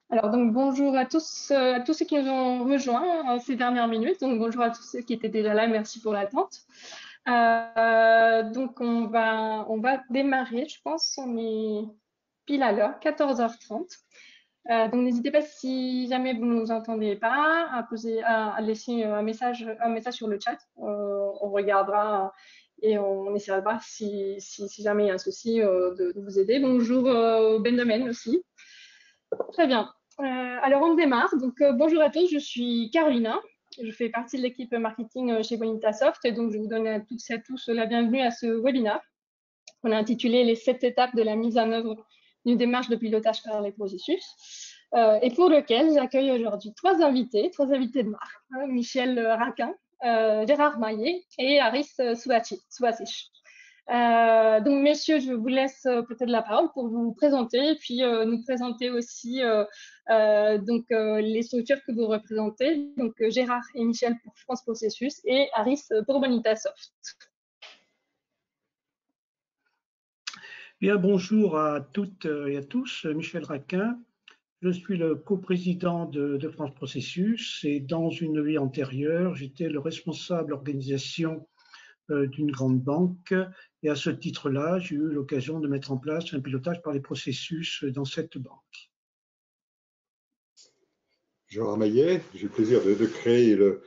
Alors donc bonjour à tous ceux qui nous ont rejoints ces dernières minutes. Donc bonjour à tous ceux qui étaient déjà là. Merci pour l'attente. Donc on va démarrer. Je pense on est pile à l'heure, 14h30. Donc n'hésitez pas si jamais vous ne nous entendez pas à laisser un message sur le chat. On regardera et on essaiera de voir si jamais il y a un souci de vous aider. Bonjour Benjamin aussi. Très bien. Alors, on démarre. Donc, bonjour à tous, je suis Carolina. Je fais partie de l'équipe marketing chez Bonitasoft et donc je vous donne à toutes et à tous la bienvenue à ce webinaire qu'on a intitulé Les 7 étapes de la mise en œuvre d'une démarche de pilotage par les processus et pour lequel j'accueille aujourd'hui trois invités de marque, Michel Raquin, Gérard Maillet et Aris Souazic. Donc, messieurs, je vous laisse peut-être la parole pour vous présenter et puis nous présenter aussi les structures que vous représentez. Donc, Gérard et Michel pour France Processus et Aris pour Bonitasoft. Bien, bonjour à toutes et à tous. Michel Raquin. Je suis le coprésident de France Processus et dans une vie antérieure, j'étais le responsable organisation d'une grande banque et à ce titre-là, j'ai eu l'occasion de mettre en place un pilotage par les processus dans cette banque. Gérard Maillet, j'ai le plaisir de créer le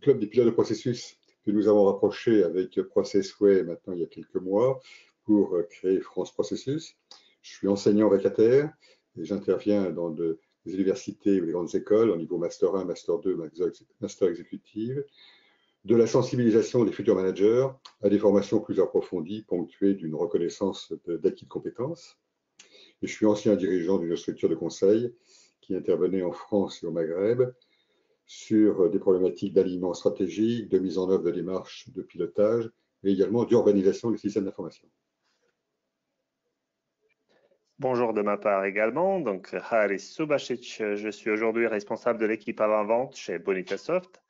club des pilotes de processus que nous avons rapproché avec Processway maintenant il y a quelques mois pour créer France Processus. Je suis enseignant vacataire et j'interviens dans des universités ou des grandes écoles au niveau Master 1, Master 2, Master exécutive, de la sensibilisation des futurs managers à des formations plus approfondies, ponctuées d'une reconnaissance d'acquis de compétences. Et je suis ancien dirigeant d'une structure de conseil qui intervenait en France et au Maghreb sur des problématiques d'alignement stratégique, de mise en œuvre de démarches de pilotage et également d'urbanisation des systèmes d'information. Bonjour de ma part également, donc Aris Souazic, je suis aujourd'hui responsable de l'équipe avant-vente chez Bonitasoft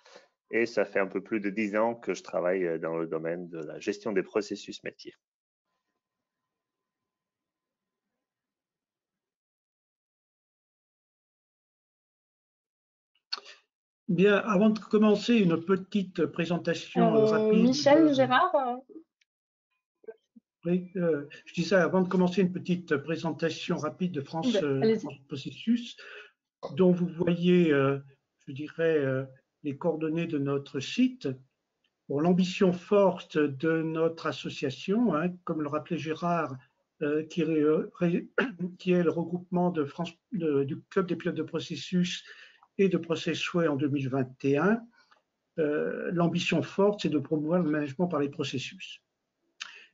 et ça fait un peu plus de 10 ans que je travaille dans le domaine de la gestion des processus métiers. Bien, avant de commencer, une petite présentation rapide. Michel, Gérard Oui, je disais avant de commencer une petite présentation rapide de France Processus, dont vous voyez, je dirais, les coordonnées de notre site. Pour l'ambition forte de notre association, hein, comme le rappelait Gérard, qui est le regroupement de du Club des pilotes de processus et de Processway en 2021, l'ambition forte, c'est de promouvoir le management par les processus.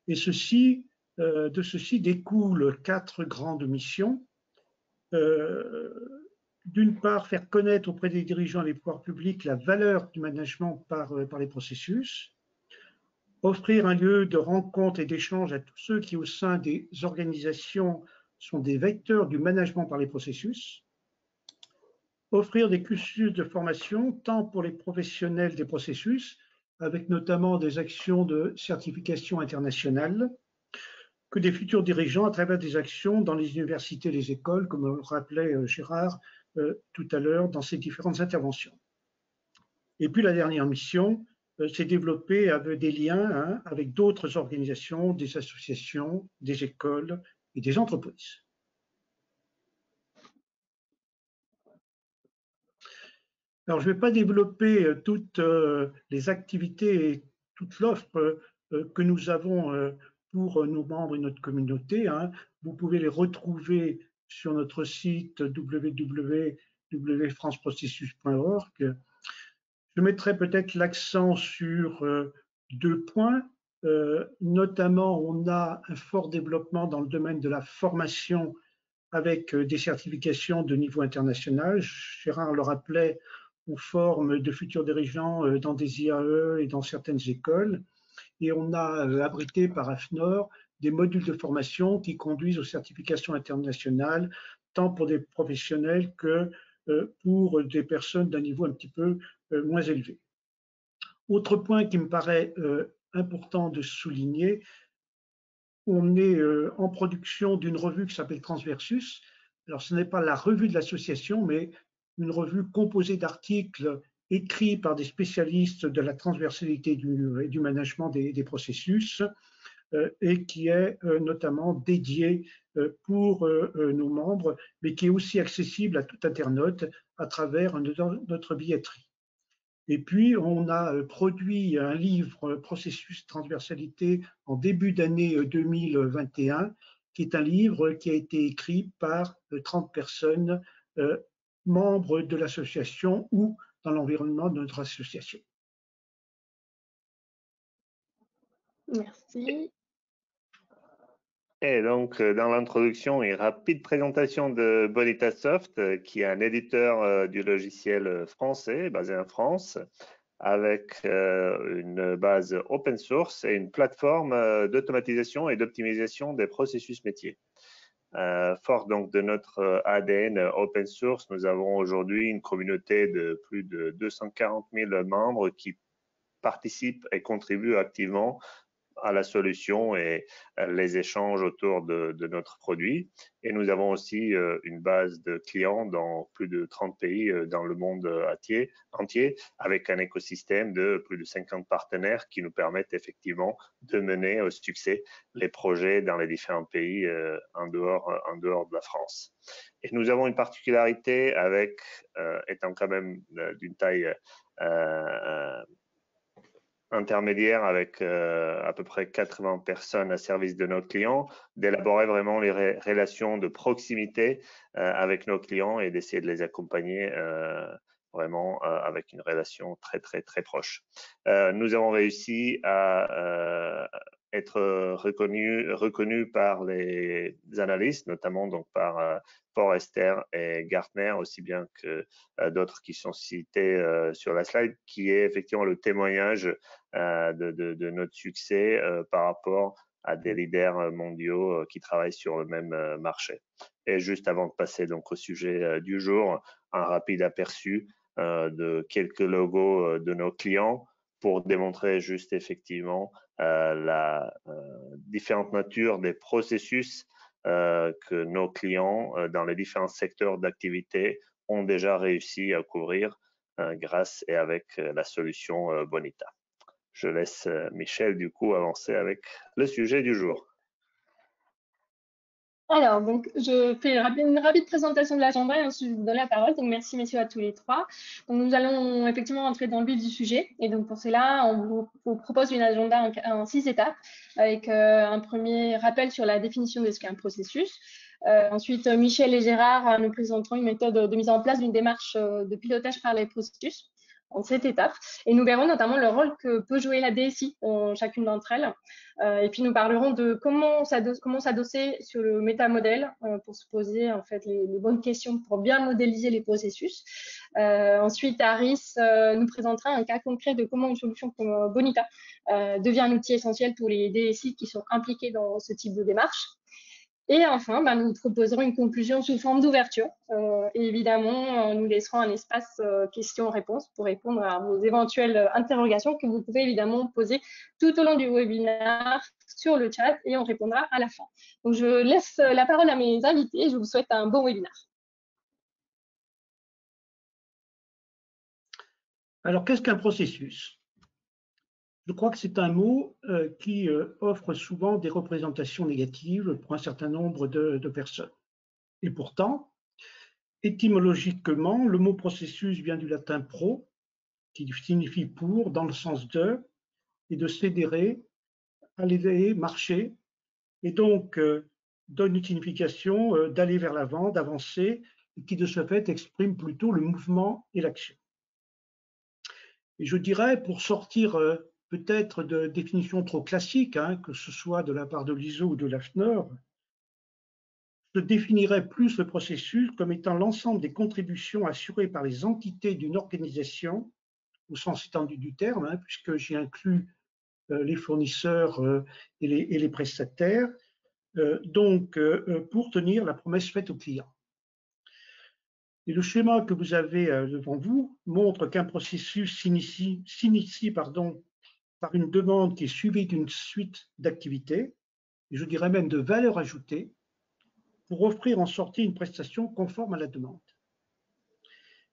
Et de ceci découlent 4 grandes missions. D'une part, faire connaître auprès des dirigeants et des pouvoirs publics la valeur du management par les processus. Offrir un lieu de rencontre et d'échange à tous ceux qui, au sein des organisations, sont des vecteurs du management par les processus. Offrir des cursus de formation tant pour les professionnels des processus, avec notamment des actions de certification internationale, que des futurs dirigeants à travers des actions dans les universités et les écoles, comme le rappelait Gérard tout à l'heure dans ses différentes interventions. Et puis la dernière mission, c'est développer des liens avec d'autres organisations, des associations, des écoles et des entreprises. Alors, je ne vais pas développer toutes les activités et toute l'offre que nous avons pour nos membres et notre communauté. Hein. Vous pouvez les retrouver sur notre site www.franceprocessus.org. Je mettrai peut-être l'accent sur 2 points. Notamment, on a un fort développement dans le domaine de la formation avec des certifications de niveau international. Gérard le rappelait, on forme de futurs dirigeants dans des IAE et dans certaines écoles. Et on a abrité par AFNOR des modules de formation qui conduisent aux certifications internationales, tant pour des professionnels que pour des personnes d'un niveau un petit peu moins élevé. Autre point qui me paraît important de souligner, on est en production d'une revue qui s'appelle Transversus, Alors, ce n'est pas la revue de l'association, mais une revue composée d'articles écrits par des spécialistes de la transversalité du management des processus et qui est notamment dédiée pour nos membres, mais qui est aussi accessible à tout internaute à travers notre billetterie. Et puis, on a produit un livre Processus Transversalité en début d'année 2021, qui est un livre qui a été écrit par 30 personnes membres de l'association ou dans l'environnement de notre association. Merci. Et donc, dans l'introduction, une rapide présentation de Bonitasoft, qui est un éditeur du logiciel français, basé en France, avec une base open source et une plateforme d'automatisation et d'optimisation des processus métiers. Fort donc de notre ADN open source, nous avons aujourd'hui une communauté de plus de 240 000 membres qui participent et contribuent activement à la solution et les échanges autour de notre produit. Et nous avons aussi une base de clients dans plus de 30 pays dans le monde entier, avec un écosystème de plus de 50 partenaires qui nous permettent effectivement de mener au succès les projets dans les différents pays en dehors de la France. Et nous avons une particularité avec, étant quand même d'une taille intermédiaire avec à peu près 80 personnes à service de nos clients, d'élaborer vraiment les relations de proximité avec nos clients et d'essayer de les accompagner vraiment avec une relation très proche. Nous avons réussi à être reconnus par les analystes, notamment donc par Forrester et Gartner, aussi bien que d'autres qui sont cités sur la slide, qui est effectivement le témoignage de notre succès par rapport à des leaders mondiaux qui travaillent sur le même marché. Et juste avant de passer donc au sujet du jour, un rapide aperçu de quelques logos de nos clients pour démontrer juste effectivement la différente nature des processus que nos clients dans les différents secteurs d'activité ont déjà réussi à couvrir grâce et avec la solution Bonita. Je laisse Michel du coup avancer avec le sujet du jour. Alors, donc, je fais une rapide présentation de l'agenda et ensuite je vous donne la parole. Donc, merci messieurs à tous les trois. Donc, nous allons effectivement entrer dans le vif du sujet. Et donc, pour cela, on vous propose une agenda en 6 étapes avec un premier rappel sur la définition de ce qu'est un processus. Ensuite, Michel et Gérard nous présenteront une méthode de mise en place d'une démarche de pilotage par les processus en 7 étapes. Et nous verrons notamment le rôle que peut jouer la DSI dans chacune d'entre elles. Et puis, nous parlerons de comment s'adosser sur le métamodèle pour se poser en fait les bonnes questions pour bien modéliser les processus. Ensuite, Aris nous présentera un cas concret de comment une solution comme Bonita devient un outil essentiel pour les DSI qui sont impliqués dans ce type de démarche. Et enfin, nous proposerons une conclusion sous forme d'ouverture. Et évidemment, nous laisserons un espace questions-réponses pour répondre à vos éventuelles interrogations que vous pouvez évidemment poser tout au long du webinaire sur le chat et on répondra à la fin. Donc, je laisse la parole à mes invités et je vous souhaite un bon webinaire. Alors, qu'est-ce qu'un processus ? Je crois que c'est un mot qui offre souvent des représentations négatives pour un certain nombre de personnes. Et pourtant, étymologiquement, le mot processus vient du latin pro, qui signifie pour, dans le sens de, et de cédérer, aller, marcher, et donc donne une signification d'aller vers l'avant, d'avancer, et qui de ce fait exprime plutôt le mouvement et l'action. Et je dirais, pour sortir peut-être de définitions trop classiques, que ce soit de la part de l'ISO ou de l'AFNOR, je définirais plus le processus comme étant l'ensemble des contributions assurées par les entités d'une organisation, au sens étendu du terme, puisque j'y inclus les fournisseurs et les prestataires, donc pour tenir la promesse faite au client. Et le schéma que vous avez devant vous montre qu'un processus s'initie par une demande qui est suivie d'une suite d'activités, et je dirais même de valeur ajoutée, pour offrir en sortie une prestation conforme à la demande.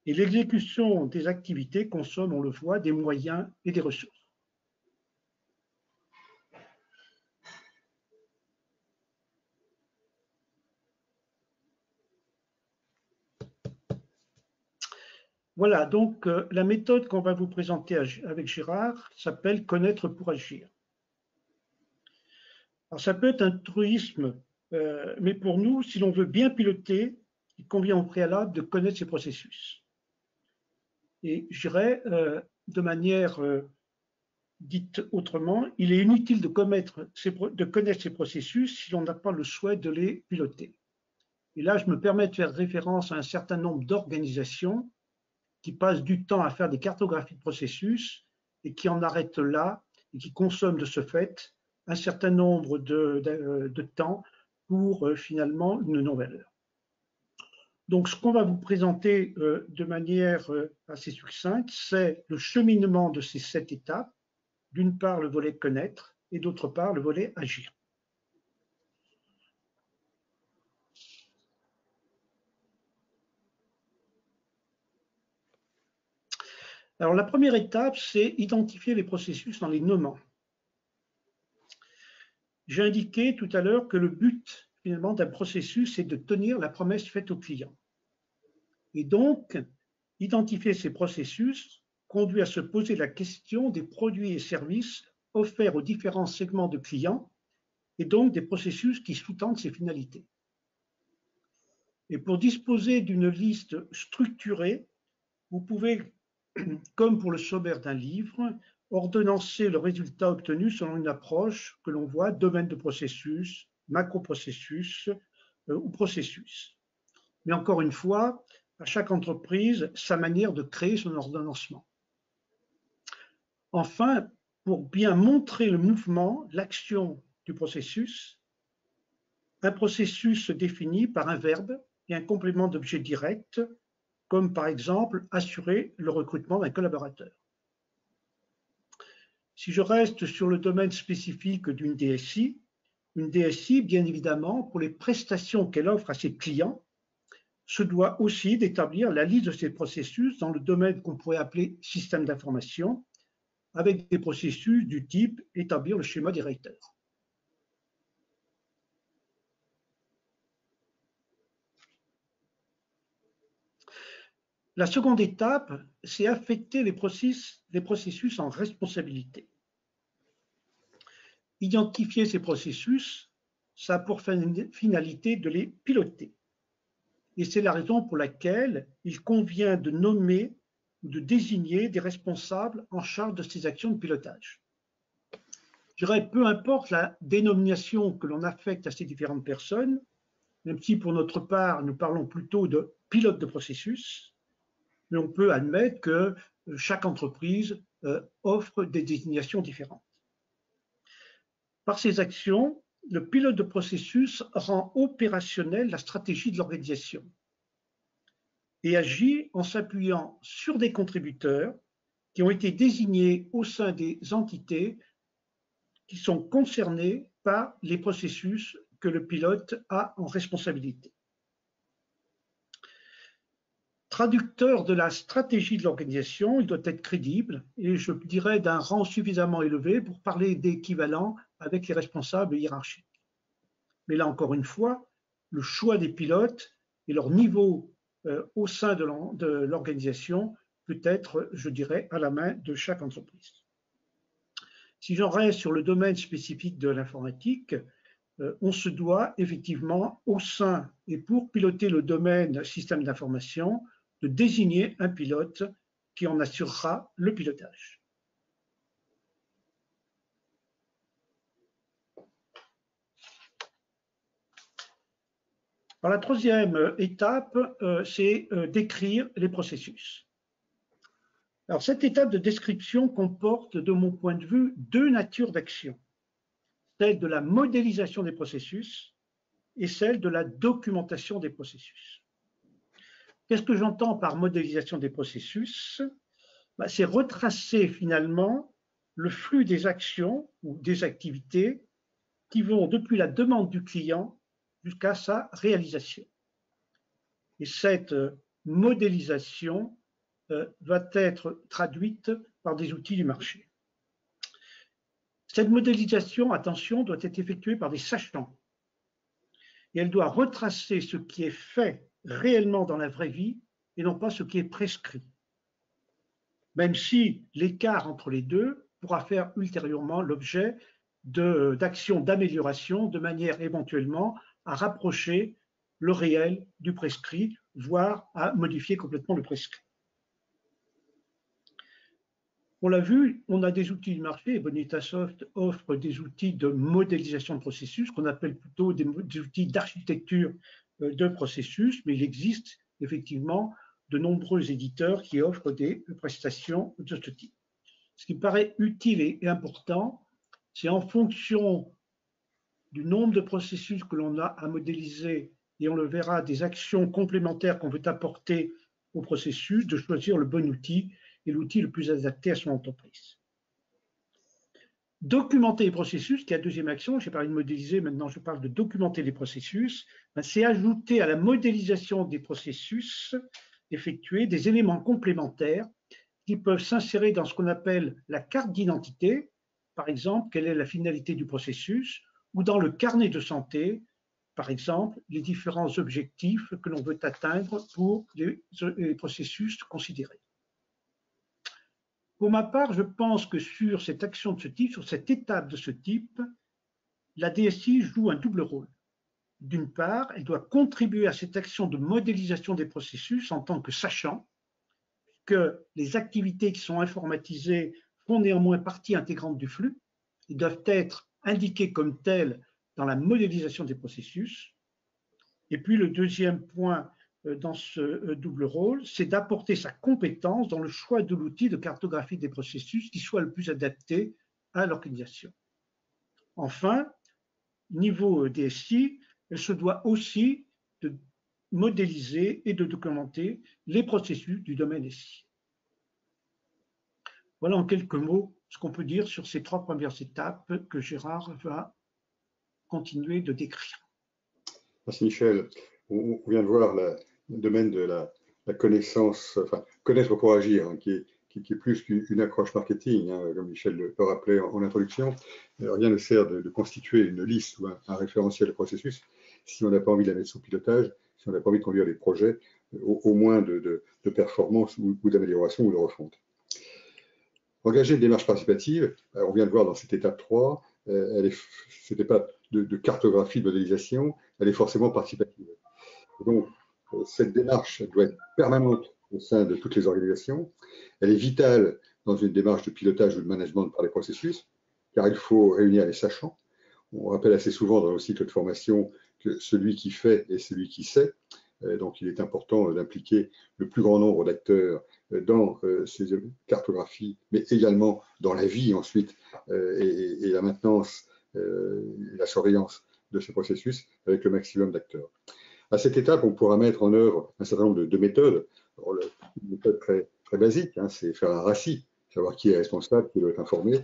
Et l'exécution des activités consomme, on le voit, des moyens et des ressources. Voilà, donc la méthode qu'on va vous présenter avec Gérard s'appelle « Connaître pour agir ». Alors ça peut être un truisme, mais pour nous, si l'on veut bien piloter, il convient au préalable de connaître ces processus. Et je dirais, de manière dite autrement, il est inutile de connaître ces processus si l'on n'a pas le souhait de les piloter. Et là, je me permets de faire référence à un certain nombre d'organisations qui passent du temps à faire des cartographies de processus et qui en arrêtent là et qui consomment de ce fait un certain nombre de temps pour finalement une non-valeur. Donc, ce qu'on va vous présenter de manière assez succincte, c'est le cheminement de ces 7 étapes. D'une part, le volet connaître et d'autre part, le volet agir. Alors, la première étape, c'est identifier les processus en les nommant. J'ai indiqué tout à l'heure que le but, finalement, d'un processus, c'est de tenir la promesse faite au client. Et donc, identifier ces processus conduit à se poser la question des produits et services offerts aux différents segments de clients et donc des processus qui sous-tendent ces finalités. Et pour disposer d'une liste structurée, vous pouvez, comme pour le sommaire d'un livre, ordonnancer le résultat obtenu selon une approche que l'on voit domaine de processus, macro-processus ou processus. Mais encore une fois, à chaque entreprise, sa manière de créer son ordonnancement. Enfin, pour bien montrer le mouvement, l'action du processus, un processus se définit par un verbe et un complément d'objet direct, comme par exemple assurer le recrutement d'un collaborateur. Si je reste sur le domaine spécifique d'une DSI, une DSI, bien évidemment, pour les prestations qu'elle offre à ses clients, se doit aussi d'établir la liste de ces processus dans le domaine qu'on pourrait appeler système d'information, avec des processus du type établir le schéma directeur. La seconde étape, c'est affecter les processus en responsabilité. Identifier ces processus, ça a pour finalité de les piloter. Et c'est la raison pour laquelle il convient de nommer ou de désigner des responsables en charge de ces actions de pilotage. Je dirais, peu importe la dénomination que l'on affecte à ces différentes personnes, même si pour notre part, nous parlons plutôt de pilote de processus, mais on peut admettre que chaque entreprise offre des désignations différentes. Par ces actions, le pilote de processus rend opérationnelle la stratégie de l'organisation et agit en s'appuyant sur des contributeurs qui ont été désignés au sein des entités qui sont concernées par les processus que le pilote a en responsabilité. Traducteur de la stratégie de l'organisation, il doit être crédible et je dirais d'un rang suffisamment élevé pour parler d'équivalent avec les responsables hiérarchiques. Mais là encore une fois, le choix des pilotes et leur niveau au sein de l'organisation peut être, je dirais, à la main de chaque entreprise. Si j'en reste sur le domaine spécifique de l'informatique, on se doit effectivement au sein et pour piloter le domaine système d'information de désigner un pilote qui en assurera le pilotage. Alors, la troisième étape, c'est décrire les processus. Alors, cette étape de description comporte, de mon point de vue, deux natures d'action, celle de la modélisation des processus et celle de la documentation des processus. Qu'est-ce que j'entends par modélisation des processus? C'est retracer finalement le flux des actions ou des activités qui vont depuis la demande du client jusqu'à sa réalisation. Et cette modélisation va être traduite par des outils du marché. Cette modélisation, attention, doit être effectuée par des sachants. Et elle doit retracer ce qui est fait réellement dans la vraie vie et non pas ce qui est prescrit. Même si l'écart entre les deux pourra faire ultérieurement l'objet d'actions d'amélioration de manière éventuellement à rapprocher le réel du prescrit, voire à modifier complètement le prescrit. On l'a vu, on a des outils du marché et Bonitasoft offre des outils de modélisation de processus qu'on appelle plutôt des outils d'architecture de processus, mais il existe effectivement de nombreux éditeurs qui offrent des prestations de ce type. Ce qui me paraît utile et important, c'est en fonction du nombre de processus que l'on a à modéliser, et on le verra, des actions complémentaires qu'on veut apporter au processus, de choisir le bon outil et l'outil le plus adapté à son entreprise. Documenter les processus, qui est la deuxième action, j'ai parlé de modéliser, maintenant je parle de documenter les processus, c'est ajouter à la modélisation des processus effectués des éléments complémentaires qui peuvent s'insérer dans ce qu'on appelle la carte d'identité, par exemple, quelle est la finalité du processus, ou dans le carnet de santé, par exemple, les différents objectifs que l'on veut atteindre pour les processus considérés. Pour ma part, je pense que sur cette action de ce type, sur cette étape de ce type, la DSI joue un double rôle. D'une part, elle doit contribuer à cette action de modélisation des processus en tant que sachant que les activités qui sont informatisées font néanmoins partie intégrante du flux et doivent être indiquées comme telles dans la modélisation des processus. Et puis le deuxième point dans ce double rôle, c'est d'apporter sa compétence dans le choix de l'outil de cartographie des processus qui soit le plus adapté à l'organisation. Enfin, niveau DSI, elle se doit aussi de modéliser et de documenter les processus du domaine SI. Voilà en quelques mots ce qu'on peut dire sur ces trois premières étapes que Gérard va continuer de décrire. Merci Michel. On vient de voir le domaine de la connaissance, enfin connaître pour agir, hein, qui est plus qu'une accroche marketing, hein, comme Michel le rappelait en introduction. Rien ne sert de constituer une liste ou un référentiel de processus si on n'a pas envie de la mettre sous pilotage, si on n'a pas envie de conduire des projets, au moins de performance ou d'amélioration ou de refonte. Engager une démarche participative, on vient de voir dans cette étape 3, cette étape de cartographie, de modélisation, elle est forcément participative. Donc, cette démarche doit être permanente au sein de toutes les organisations. Elle est vitale dans une démarche de pilotage ou de management par les processus, car il faut réunir les sachants. On rappelle assez souvent dans nos cycles de formation que celui qui fait est celui qui sait. Donc, il est important d'impliquer le plus grand nombre d'acteurs dans ces cartographies, mais également dans la vie ensuite et la maintenance et la surveillance de ces processus avec le maximum d'acteurs. À cette étape, on pourra mettre en œuvre un certain nombre de méthodes. Alors, une méthode très basique, hein, c'est faire un RACI, savoir qui est responsable, qui doit être informé,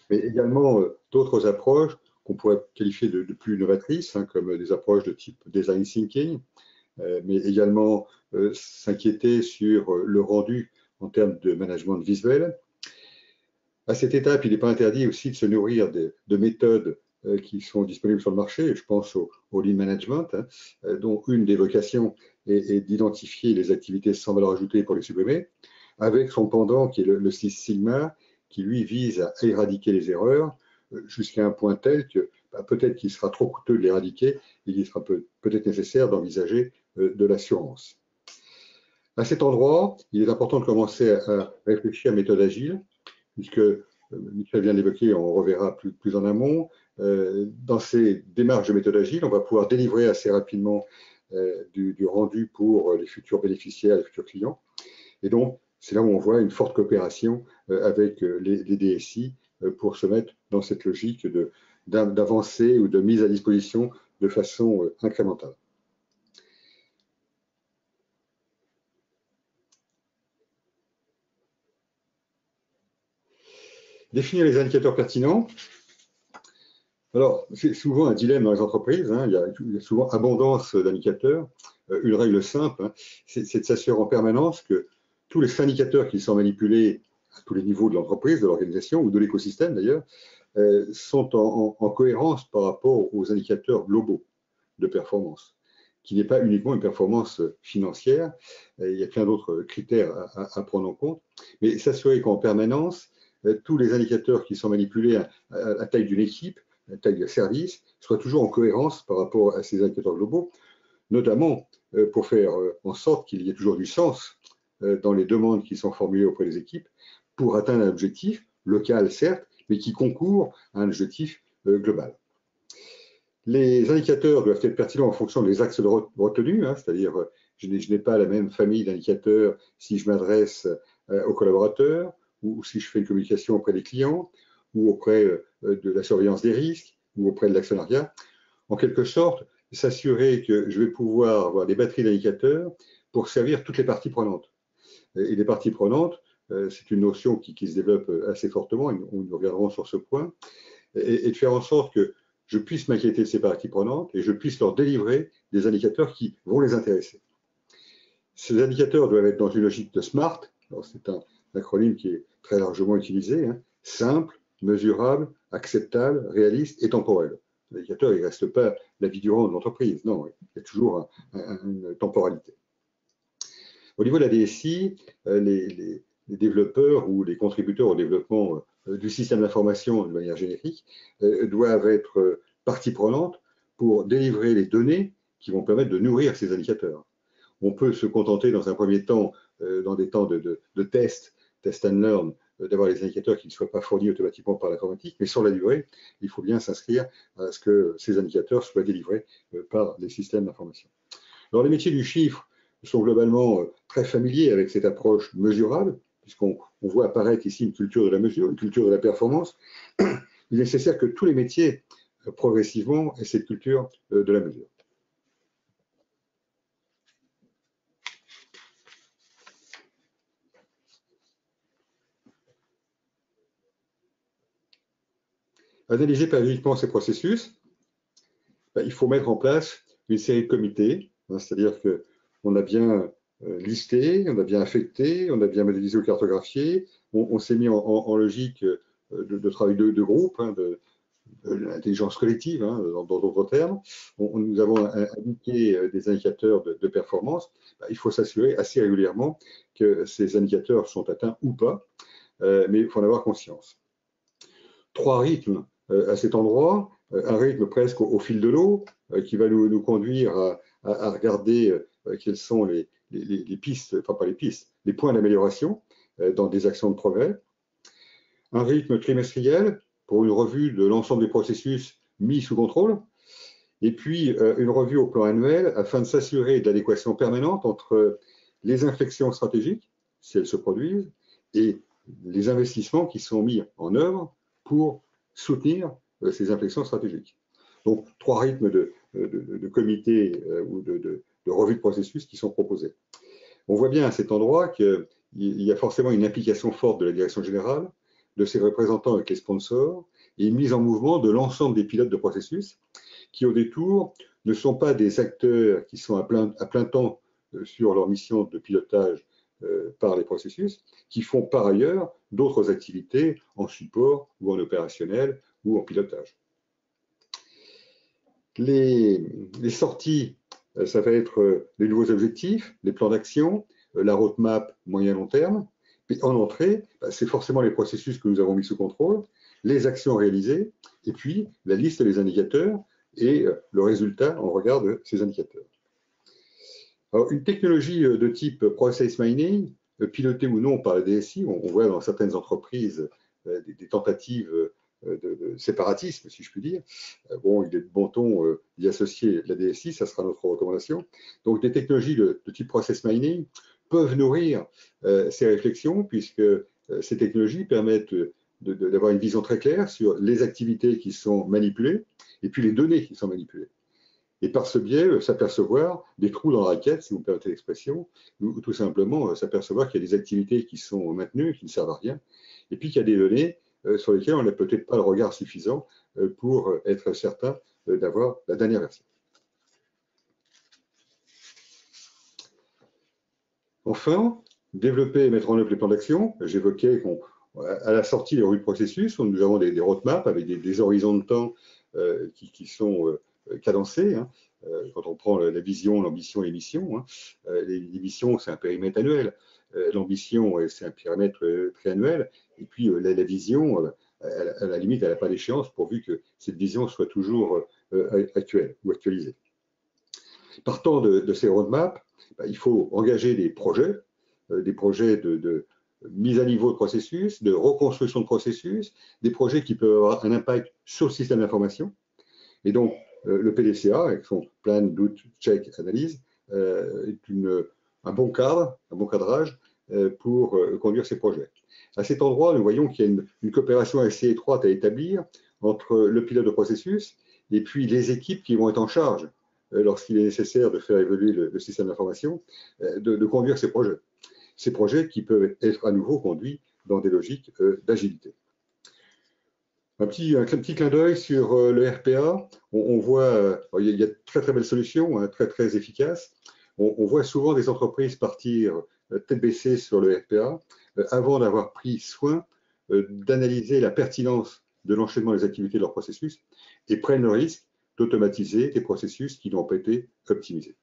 mais également d'autres approches qu'on pourrait qualifier de plus novatrices, hein, comme des approches de type design thinking, mais également s'inquiéter sur le rendu en termes de management visuel. À cette étape, il n'est pas interdit aussi de se nourrir de méthodes qui sont disponibles sur le marché. Je pense au lean management, hein, dont une des vocations est d'identifier les activités sans valeur ajoutée pour les supprimer, avec son pendant qui est le Six Sigma, qui lui vise à éradiquer les erreurs jusqu'à un point tel que peut-être qu'il sera trop coûteux de l'éradiquer et qu'il sera peut-être nécessaire d'envisager de l'assurance. À cet endroit, il est important de commencer à réfléchir à méthode agile, puisque Michel vient d'évoquer, on reverra plus en amont. Dans ces démarches de méthode agile, on va pouvoir délivrer assez rapidement du rendu pour les futurs bénéficiaires, les futurs clients. Et donc, c'est là où on voit une forte coopération avec les DSI pour se mettre dans cette logique d'avancée ou de mise à disposition de façon incrémentale. Définir les indicateurs pertinents. Alors, c'est souvent un dilemme dans les entreprises, hein. Il y a souvent abondance d'indicateurs. Une règle simple, hein, c'est de s'assurer en permanence que tous les indicateurs qui sont manipulés à tous les niveaux de l'entreprise, de l'organisation ou de l'écosystème d'ailleurs, sont en cohérence par rapport aux indicateurs globaux de performance, qui n'est pas uniquement une performance financière. Il y a plein d'autres critères à prendre en compte, mais s'assurer qu'en permanence, tous les indicateurs qui sont manipulés à la taille d'une équipe, à la taille d'un service, soient toujours en cohérence par rapport à ces indicateurs globaux, notamment pour faire en sorte qu'il y ait toujours du sens dans les demandes qui sont formulées auprès des équipes pour atteindre un objectif local, certes, mais qui concourt à un objectif global. Les indicateurs doivent être pertinents en fonction des axes de retenue, hein, c'est-à-dire je n'ai pas la même famille d'indicateurs si je m'adresse aux collaborateurs ou si je fais une communication auprès des clients ou auprès de la surveillance des risques ou auprès de l'actionnariat. En quelque sorte, s'assurer que je vais pouvoir avoir des batteries d'indicateurs pour servir toutes les parties prenantes. Et les parties prenantes, c'est une notion qui se développe assez fortement, et nous regarderons sur ce point, et de faire en sorte que je puisse m'inquiéter de ces parties prenantes et je puisse leur délivrer des indicateurs qui vont les intéresser. Ces indicateurs doivent être dans une logique de SMART, c'est un acronyme qui est très largement utilisé, hein, simple, mesurable, acceptable, réaliste et temporel. L'indicateur, il ne reste pas la vie durant de l'entreprise, non, il y a toujours une temporalité. Au niveau de la DSI, les développeurs ou les contributeurs au développement du système d'information de manière générique doivent être partie prenante pour délivrer les données qui vont permettre de nourrir ces indicateurs. On peut se contenter dans un premier temps, dans des temps de test and learn, d'avoir les indicateurs qui ne soient pas fournis automatiquement par l'informatique, mais sur la durée, il faut bien s'inscrire à ce que ces indicateurs soient délivrés par les systèmes d'information. Alors, les métiers du chiffre sont globalement très familiers avec cette approche mesurable, puisqu'on voit apparaître ici une culture de la mesure, une culture de la performance. Il est nécessaire que tous les métiers, progressivement, aient cette culture de la mesure. Analyser périodiquement ces processus, il faut mettre en place une série de comités, hein, c'est-à-dire qu'on a bien listé, on a bien affecté, on a bien modélisé ou cartographié, on s'est mis en logique de travail de groupe, hein, de l'intelligence collective, hein, dans d'autres termes. Nous avons indiqué des indicateurs de performance. Il faut s'assurer assez régulièrement que ces indicateurs sont atteints ou pas, mais il faut en avoir conscience. 3 rythmes à cet endroit, un rythme presque au fil de l'eau qui va nous conduire à regarder quelles sont les pistes, enfin pas les pistes, les points d'amélioration dans des actions de progrès. Un rythme trimestriel pour une revue de l'ensemble des processus mis sous contrôle. Et puis une revue au plan annuel afin de s'assurer de l'adéquation permanente entre les inflexions stratégiques, si elles se produisent, et les investissements qui sont mis en œuvre pour soutenir ces inflexions stratégiques. Donc, 3 rythmes de comités ou de revues de processus qui sont proposés. On voit bien à cet endroit qu'il y a forcément une implication forte de la direction générale, de ses représentants avec les sponsors, et une mise en mouvement de l'ensemble des pilotes de processus qui, au détour, ne sont pas des acteurs qui sont à plein temps sur leur mission de pilotage par les processus, qui font par ailleurs d'autres activités en support ou en opérationnel ou en pilotage. Les sorties, ça va être les nouveaux objectifs, les plans d'action, la roadmap moyen-long terme. Et en entrée, c'est forcément les processus que nous avons mis sous contrôle, les actions réalisées, et puis la liste des indicateurs et le résultat en regard de ces indicateurs. Alors, une technologie de type process mining, pilotée ou non par la DSI, on voit dans certaines entreprises des tentatives de séparatisme, si je puis dire. Bon, il est de bon ton d'y associer la DSI, ça sera notre recommandation. Donc, des technologies de type process mining peuvent nourrir ces réflexions, puisque ces technologies permettent d'avoir une vision très claire sur les activités qui sont manipulées et puis les données qui sont manipulées. Et par ce biais, s'apercevoir des trous dans la raquette, si vous me permettez l'expression, ou tout simplement s'apercevoir qu'il y a des activités qui sont maintenues, qui ne servent à rien, et puis qu'il y a des données sur lesquelles on n'a peut-être pas le regard suffisant pour être certain d'avoir la dernière version. Enfin, développer et mettre en œuvre les plans d'action. J'évoquais qu'à la sortie des revues de processus, nous avons des roadmaps avec des horizons de temps qui sont cadencés. Hein. Quand on prend la vision, l'ambition et les missions, hein. Les missions, c'est un périmètre annuel. L'ambition, c'est un périmètre triannuel. Et puis la vision, à la limite, elle n'a pas d'échéance pourvu que cette vision soit toujours actuelle ou actualisée. Partant de ces roadmaps, il faut engager des projets de mise à niveau de processus, de reconstruction de processus, des projets qui peuvent avoir un impact sur le système d'information. Et donc, le PDCA, avec son plan, doute, check, analyse, est un bon cadrage pour conduire ces projets. À cet endroit, nous voyons qu'il y a une coopération assez étroite à établir entre le pilote de processus et puis les équipes qui vont être en charge, lorsqu'il est nécessaire de faire évoluer le système d'information, de conduire ces projets. Ces projets qui peuvent être à nouveau conduits dans des logiques d'agilité. Un petit clin d'œil sur le RPA. On voit, il y a de très très belles solutions, hein, très très efficaces. On voit souvent des entreprises partir tête baissée sur le RPA avant d'avoir pris soin d'analyser la pertinence de l'enchaînement des activités de leur processus et prennent le risque d'automatiser des processus qui n'ont pas été optimisés.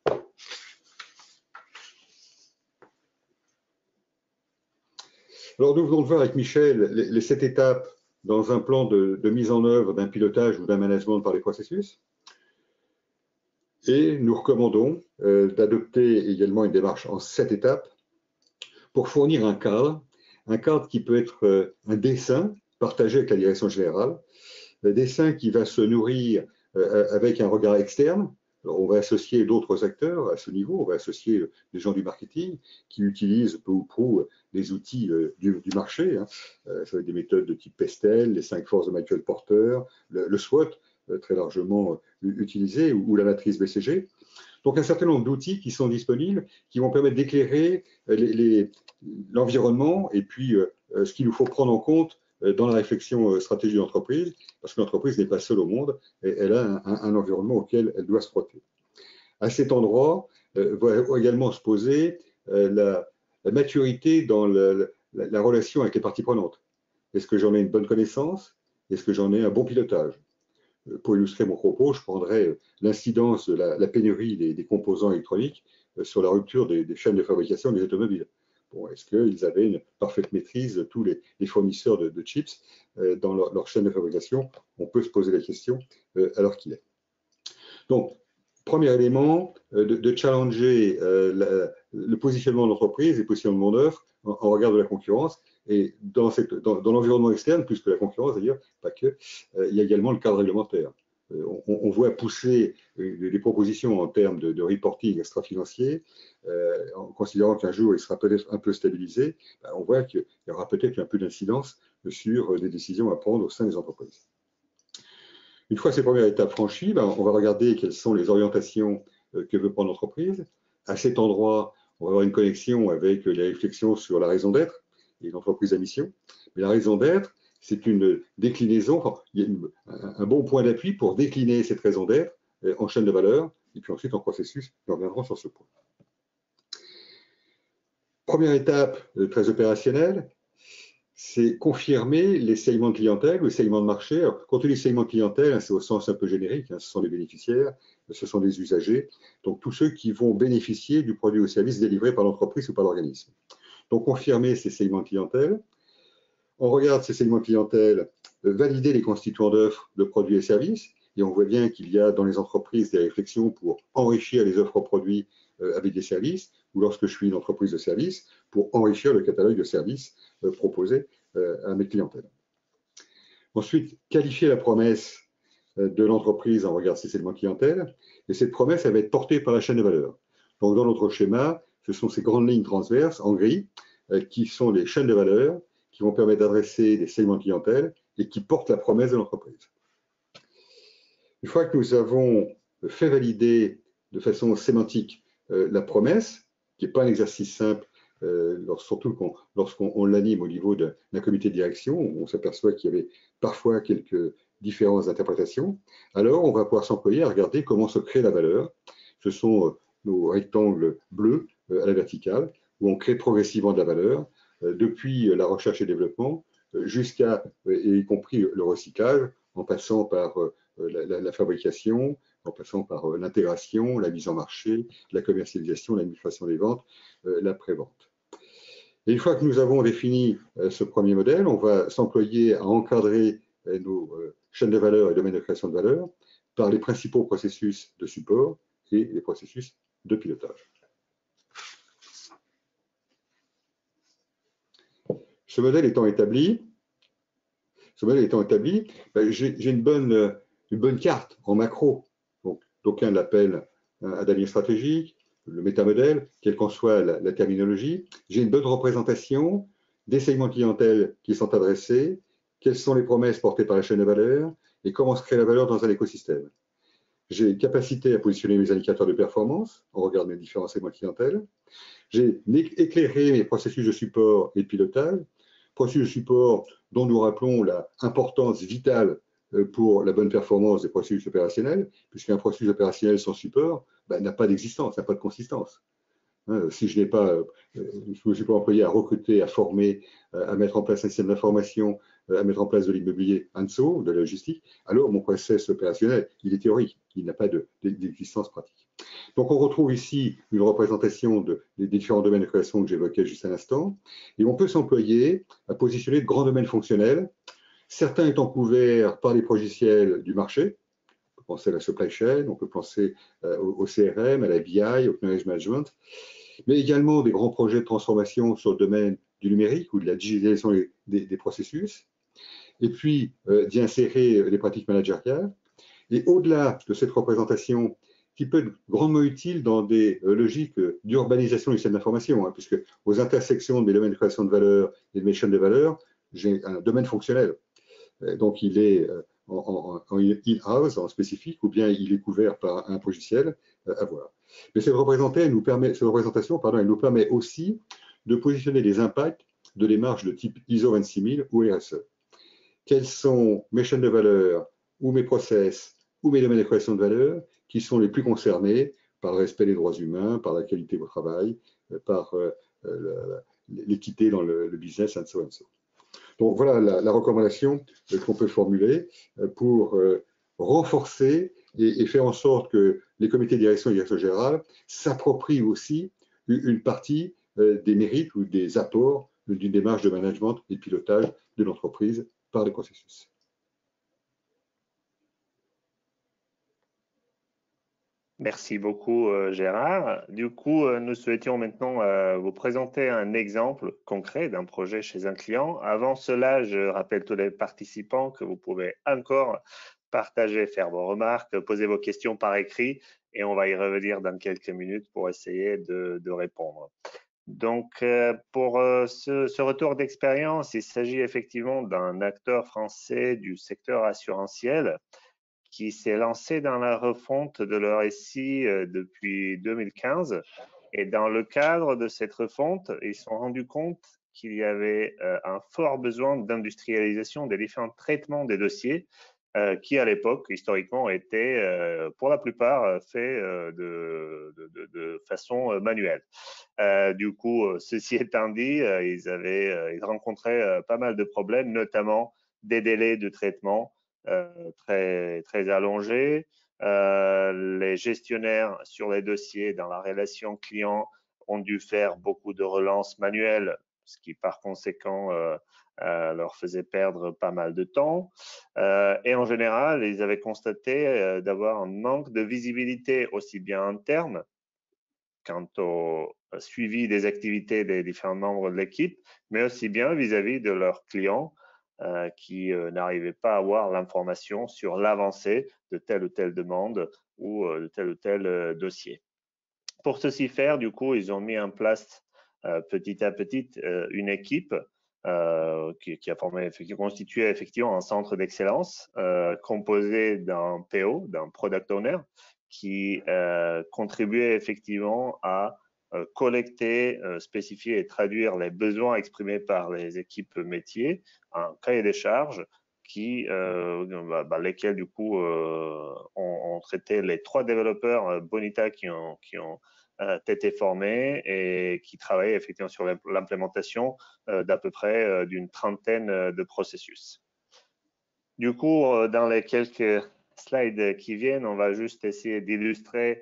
Alors nous venons de voir avec Michel les 7 étapes dans un plan de mise en œuvre d'un pilotage ou d'un management par les processus. Et nous recommandons d'adopter également une démarche en 7 étapes pour fournir un cadre qui peut être un dessin partagé avec la direction générale, un dessin qui va se nourrir avec un regard externe. Alors, on va associer d'autres acteurs à ce niveau, on va associer des gens du marketing qui utilisent peu ou prou les outils du marché. Hein. Ça va être des méthodes de type Pestel, les 5 forces de Michael Porter, le SWOT, très largement utilisé, ou la matrice BCG. Donc un certain nombre d'outils qui sont disponibles, qui vont permettre d'éclairer l'environnement et puis ce qu'il nous faut prendre en compte dans la réflexion stratégique d'entreprise, parce que l'entreprise n'est pas seule au monde, et elle a un environnement auquel elle doit se frotter. À cet endroit, va également se poser la maturité dans la relation avec les parties prenantes. Est-ce que j'en ai une bonne connaissance? Est-ce que j'en ai un bon pilotage? Pour illustrer mon propos, je prendrai l'incidence de la pénurie des composants électroniques sur la rupture des chaînes de fabrication des automobiles. Bon, est-ce qu'ils avaient une parfaite maîtrise de tous les fournisseurs de chips dans leur chaîne de fabrication? On peut se poser la question alors qu'il est. Donc, premier élément, de challenger le positionnement de l'entreprise et le positionnement de l'offre en regard de la concurrence. Et dans l'environnement externe, plus que la concurrence d'ailleurs, pas que, il y a également le cadre réglementaire. On voit pousser des propositions en termes de reporting extra-financier, en considérant qu'un jour il sera peut-être un peu stabilisé, on voit qu'il y aura peut-être un peu d'incidence sur des décisions à prendre au sein des entreprises. Une fois ces premières étapes franchies, on va regarder quelles sont les orientations que veut prendre l'entreprise. À cet endroit, on va avoir une connexion avec les réflexions sur la raison d'être et l'entreprise à mission. Mais la raison d'être, c'est une déclinaison, enfin, il y a un bon point d'appui pour décliner cette raison d'être en chaîne de valeur, et puis ensuite en processus, nous reviendrons sur ce point. Première étape très opérationnelle, c'est confirmer les segments de clientèle ou les segments de marché. Alors, quand on dit segments de clientèle, c'est au sens un peu générique, ce sont les bénéficiaires, ce sont les usagers, donc tous ceux qui vont bénéficier du produit ou service délivré par l'entreprise ou par l'organisme. Donc confirmer ces segments de clientèle. On regarde ces segments de clientèle, valider les constituants d'offres de produits et services, et on voit bien qu'il y a dans les entreprises des réflexions pour enrichir les offres produits avec des services, ou lorsque je suis une entreprise de services, pour enrichir le catalogue de services proposés à mes clientèles. Ensuite, qualifier la promesse de l'entreprise en regard de ces segments de clientèle, et cette promesse, elle va être portée par la chaîne de valeur. Donc dans notre schéma, ce sont ces grandes lignes transverses en gris, qui sont les chaînes de valeur, qui vont permettre d'adresser des segments de clientèle et qui portent la promesse de l'entreprise. Une fois que nous avons fait valider de façon sémantique la promesse, qui n'est pas un exercice simple, surtout lorsqu'on l'anime au niveau d'un comité de direction, on s'aperçoit qu'il y avait parfois quelques différentes interprétations, alors on va pouvoir s'employer à regarder comment se crée la valeur. Ce sont nos rectangles bleus à la verticale, où on crée progressivement de la valeur, depuis la recherche et développement jusqu'à, et y compris le recyclage, en passant par la fabrication, en passant par l'intégration, la mise en marché, la commercialisation, l'administration des ventes, la pré-vente. Et une fois que nous avons défini ce premier modèle, on va s'employer à encadrer nos chaînes de valeur et domaines de création de valeur par les principaux processus de support et les processus de pilotage. Ce modèle étant établi, j'ai une bonne carte en macro. Donc, d'aucuns l'appellent un avenir stratégique, le métamodèle, quelle qu'en soit la terminologie. J'ai une bonne représentation des segments clientèle qui sont adressés, quelles sont les promesses portées par la chaîne de valeur et comment se crée la valeur dans un écosystème. J'ai une capacité à positionner mes indicateurs de performance en regardant mes différents segments clientèle. J'ai éclairé mes processus de support et de pilotage. Processus de support dont nous rappelons l'importance vitale pour la bonne performance des processus opérationnels, puisqu'un processus opérationnel sans support n'a pas d'existence, n'a pas de consistance. Si je n'ai pas, je ne suis pas employé à recruter, à former, à mettre en place un système d'information, à mettre en place de l'immobilier ANSO, de la logistique, alors mon process opérationnel, il est théorique, il n'a pas d'existence pratique. Donc on retrouve ici une représentation des différents domaines de création que j'évoquais juste à l'instant, et on peut s'employer à positionner de grands domaines fonctionnels, certains étant couverts par les logiciels du marché. On peut penser à la supply chain, on peut penser au CRM, à la BI, au knowledge management, mais également des grands projets de transformation sur le domaine du numérique ou de la digitalisation des processus, et puis d'y insérer les pratiques managériales. Et au-delà de cette représentation, qui peut être grandement utile dans des logiques d'urbanisation du système d'information, hein, puisque aux intersections de mes domaines de création de valeur et de mes chaînes de valeur, j'ai un domaine fonctionnel. Donc, il est en in-house, en spécifique, ou bien il est couvert par un logiciel à voir. Mais cette représentation, elle nous permet aussi de positionner les impacts de démarches de type ISO 26000 ou RSE. Quelles sont mes chaînes de valeur, ou mes process, ou mes domaines de création de valeur qui sont les plus concernés par le respect des droits humains, par la qualité au travail, par l'équité dans le business, and so. Donc voilà la recommandation qu'on peut formuler pour renforcer et faire en sorte que les comités de direction et direction générale s'approprient aussi une partie des mérites ou des apports d'une démarche de management et de pilotage de l'entreprise par les processus. Merci beaucoup, Gérard. Du coup, nous souhaitions maintenant vous présenter un exemple concret d'un projet chez un client. Avant cela, je rappelle tous les participants que vous pouvez encore partager, faire vos remarques, poser vos questions par écrit et on va y revenir dans quelques minutes pour essayer de répondre. Donc, pour ce retour d'expérience, il s'agit effectivement d'un acteur français du secteur assurantiel qui s'est lancé dans la refonte de leur SI depuis 2015. Et dans le cadre de cette refonte, ils se sont rendus compte qu'il y avait un fort besoin d'industrialisation des différents traitements des dossiers qui, à l'époque, historiquement, étaient pour la plupart faits de façon manuelle. Du coup, ceci étant dit, ils rencontraient pas mal de problèmes, notamment des délais de traitement très allongés. Les gestionnaires sur les dossiers dans la relation client ont dû faire beaucoup de relances manuelles, ce qui par conséquent leur faisait perdre pas mal de temps. Et en général, ils avaient constaté d'avoir un manque de visibilité aussi bien interne quant au suivi des activités des différents membres de l'équipe, mais aussi bien vis-à-vis de leurs clients qui n'arrivaient pas à avoir l'information sur l'avancée de telle ou telle demande ou de tel ou tel dossier. Pour ceci faire, du coup, ils ont mis en place petit à petit une équipe qui constituait effectivement un centre d'excellence composé d'un PO, d'un Product Owner, qui contribuait effectivement à collecter, spécifier et traduire les besoins exprimés par les équipes métiers, un cahier des charges lesquels du coup ont traité les 3 développeurs Bonita qui ont été formés et qui travaillaient effectivement sur l'implémentation d'à peu près d'une trentaine de processus. Du coup, dans les quelques slides qui viennent, on va juste essayer d'illustrer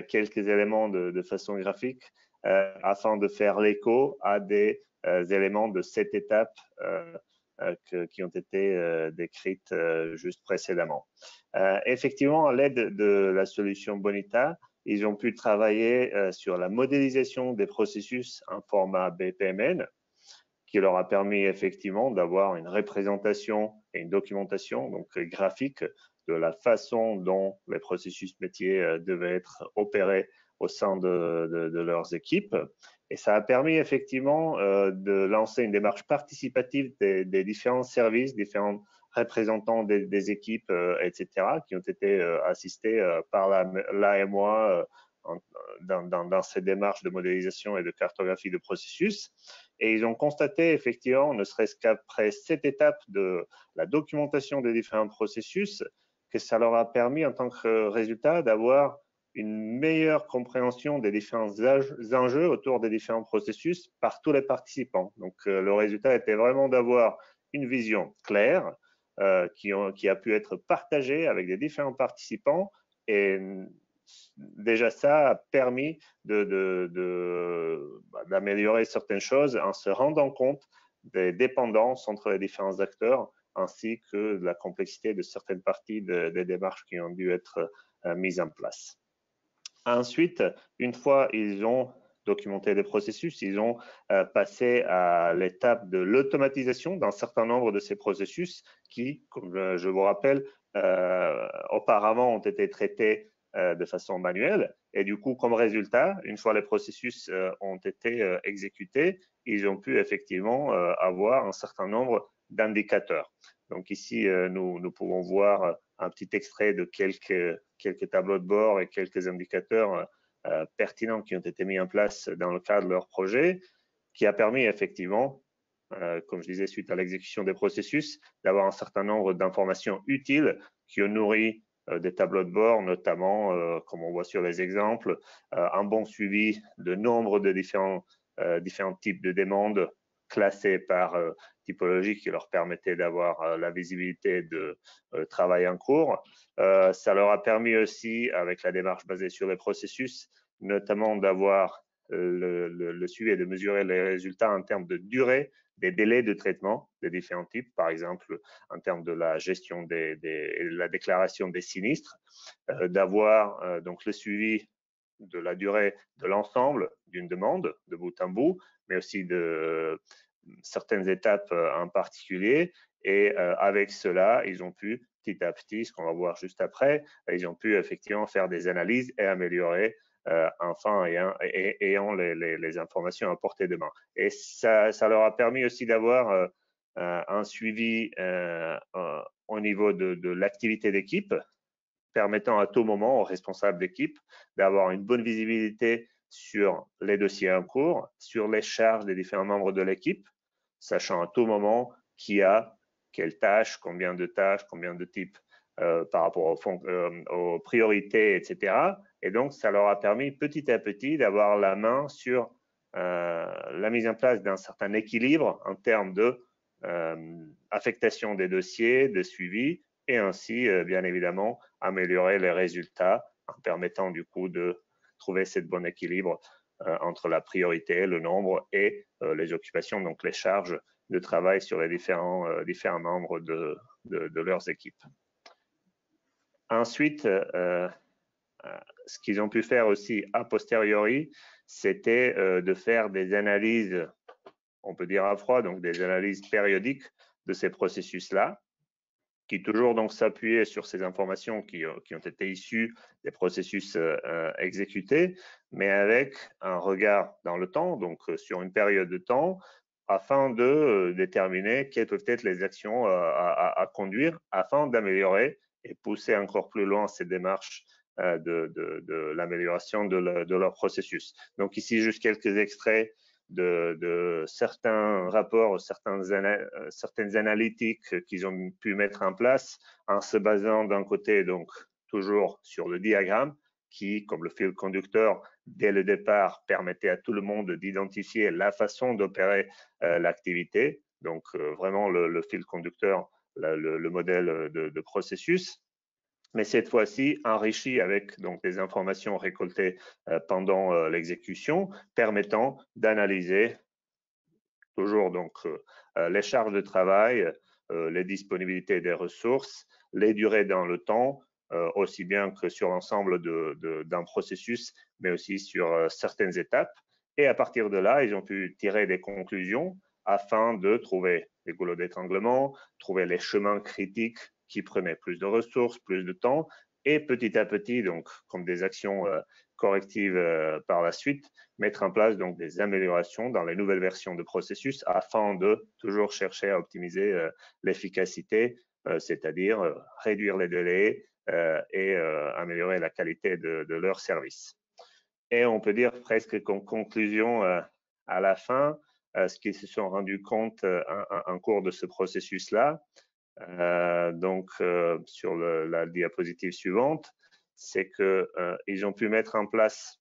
quelques éléments de façon graphique afin de faire l'écho à des éléments de cette étape qui ont été décrites juste précédemment. Effectivement, à l'aide de la solution Bonita, ils ont pu travailler sur la modélisation des processus en format BPMN, qui leur a permis effectivement d'avoir une représentation et une documentation donc graphique de la façon dont les processus métiers devaient être opérés au sein de leurs équipes. Et ça a permis effectivement de lancer une démarche participative des différents services, différents représentants des équipes, etc., qui ont été assistés par l'AMOA dans ces démarches de modélisation et de cartographie de processus. Et ils ont constaté effectivement, ne serait-ce qu'après cette étape de la documentation des différents processus, que ça leur a permis en tant que résultat d'avoir une meilleure compréhension des différents enjeux autour des différents processus par tous les participants. Donc le résultat était vraiment d'avoir une vision claire qui a pu être partagée avec les différents participants, et déjà ça a permis d'améliorer certaines choses en se rendant compte des dépendances entre les différents acteurs ainsi que de la complexité de certaines parties des démarches qui ont dû être mises en place. Ensuite, une fois ils ont documenté les processus, ils ont passé à l'étape de l'automatisation d'un certain nombre de ces processus qui, comme je vous rappelle, auparavant ont été traités de façon manuelle. Et du coup, comme résultat, une fois les processus ont été exécutés, ils ont pu effectivement avoir un certain nombre d'indicateurs. Donc ici, nous pouvons voir un petit extrait de quelques tableaux de bord et quelques indicateurs pertinents qui ont été mis en place dans le cadre de leur projet, qui a permis effectivement, comme je disais, suite à l'exécution des processus, d'avoir un certain nombre d'informations utiles qui ont nourri des tableaux de bord, notamment, comme on voit sur les exemples, un bon suivi de nombre de différents types de demandes classées par typologie qui leur permettait d'avoir la visibilité de travail en cours. Ça leur a permis aussi, avec la démarche basée sur les processus, notamment d'avoir le suivi et de mesurer les résultats en termes de durée des délais de traitement des différents types, par exemple en termes de la gestion de la déclaration des sinistres, d'avoir donc le suivi de la durée de l'ensemble d'une demande de bout en bout, mais aussi de certaines étapes en particulier. Et avec cela, ils ont pu petit à petit, ce qu'on va voir juste après, ils ont pu effectivement faire des analyses et améliorer enfin ayant les informations à portée de main. Et ça leur a permis aussi d'avoir un suivi au niveau de l'activité d'équipe, permettant à tout moment aux responsables d'équipe d'avoir une bonne visibilité sur les dossiers en cours, sur les charges des différents membres de l'équipe, sachant à tout moment qui a quelle tâche, combien de types par rapport aux priorités, etc. Et donc, ça leur a permis petit à petit d'avoir la main sur la mise en place d'un certain équilibre en termes de affectation des dossiers, de suivi, et ainsi, bien évidemment, améliorer les résultats en permettant du coup de trouver ce bon équilibre entre la priorité, le nombre et les occupations, donc les charges de travail sur les différents membres de leurs équipes. Ensuite, ce qu'ils ont pu faire aussi a posteriori, c'était de faire des analyses, on peut dire à froid, donc des analyses périodiques de ces processus-là, qui toujours donc s'appuyaient sur ces informations qui ont été issues des processus exécutés, mais avec un regard dans le temps, donc sur une période de temps, afin de déterminer quelles peuvent être les actions à conduire afin d'améliorer et pousser encore plus loin ces démarches de l'amélioration de leur processus. Donc ici, juste quelques extraits de certains rapports, certaines analytiques qu'ils ont pu mettre en place en se basant d'un côté donc toujours sur le diagramme qui, comme le fil conducteur, dès le départ, permettait à tout le monde d'identifier la façon d'opérer l'activité. Donc, vraiment le fil conducteur, le modèle de processus. Mais cette fois-ci enrichi avec donc des informations récoltées pendant l'exécution, permettant d'analyser toujours donc les charges de travail, les disponibilités des ressources, les durées dans le temps, aussi bien que sur l'ensemble d'un processus, mais aussi sur certaines étapes. Et à partir de là, ils ont pu tirer des conclusions afin de trouver les goulots d'étranglement, trouver les chemins critiques qui prenaient plus de ressources, plus de temps, et petit à petit, donc, comme des actions correctives par la suite, mettre en place donc des améliorations dans les nouvelles versions de processus afin de toujours chercher à optimiser l'efficacité, c'est-à-dire réduire les délais et améliorer la qualité de leur service. Et on peut dire presque qu'en conclusion, à la fin, ce qu'ils se sont rendus compte en cours de ce processus-là, donc sur la diapositive suivante, c'est qu'ils ont pu mettre en place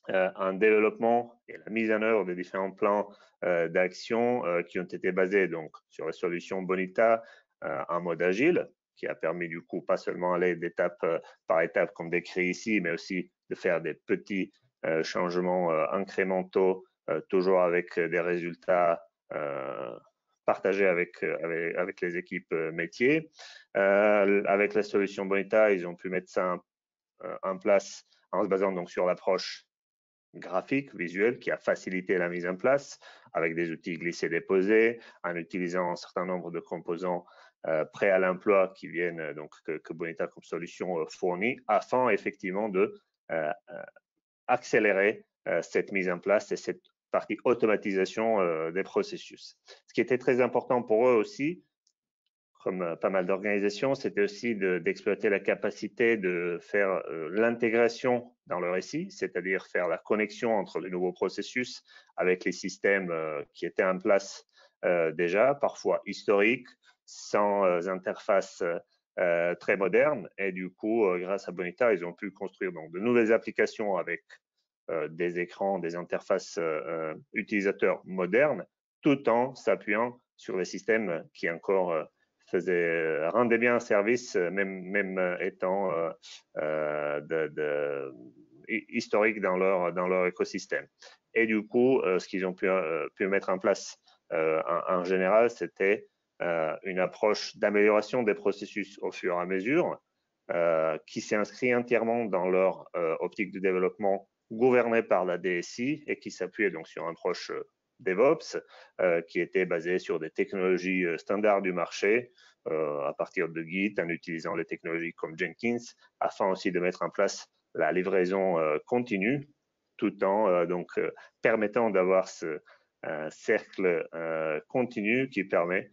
un développement et la mise en œuvre de différents plans d'action qui ont été basés donc sur la solution Bonita en mode agile, qui a permis du coup pas seulement aller d'étape par étape comme décrit ici, mais aussi de faire des petits changements incrémentaux, toujours avec des résultats partagés avec les équipes métiers. Avec la solution Bonita, ils ont pu mettre ça en place en se basant donc sur l'approche graphique, visuel, qui a facilité la mise en place avec des outils glissés-déposés, en utilisant un certain nombre de composants prêts à l'emploi qui viennent donc que Bonita comme solution fournit, afin effectivement de accélérer cette mise en place et cette partie automatisation des processus. Ce qui était très important pour eux aussi, comme pas mal d'organisations, c'était aussi d'exploiter la capacité de faire l'intégration dans le récit, c'est-à-dire faire la connexion entre les nouveaux processus avec les systèmes qui étaient en place déjà, parfois historiques, sans interface très moderne. Et du coup, grâce à Bonita, ils ont pu construire donc de nouvelles applications avec des écrans, des interfaces utilisateurs modernes, tout en s'appuyant sur les systèmes qui encore rendaient bien un service, même étant historiques dans leur écosystème. Et du coup, ce qu'ils ont pu mettre en place en général, c'était une approche d'amélioration des processus au fur et à mesure, qui s'est inscrit entièrement dans leur optique de développement gouvernée par la DSI et qui s'appuyait donc sur une approche DevOps qui était basée sur des technologies standards du marché à partir de Git, en utilisant les technologies comme Jenkins, afin aussi de mettre en place la livraison continue, tout en permettant d'avoir ce cercle continu qui permet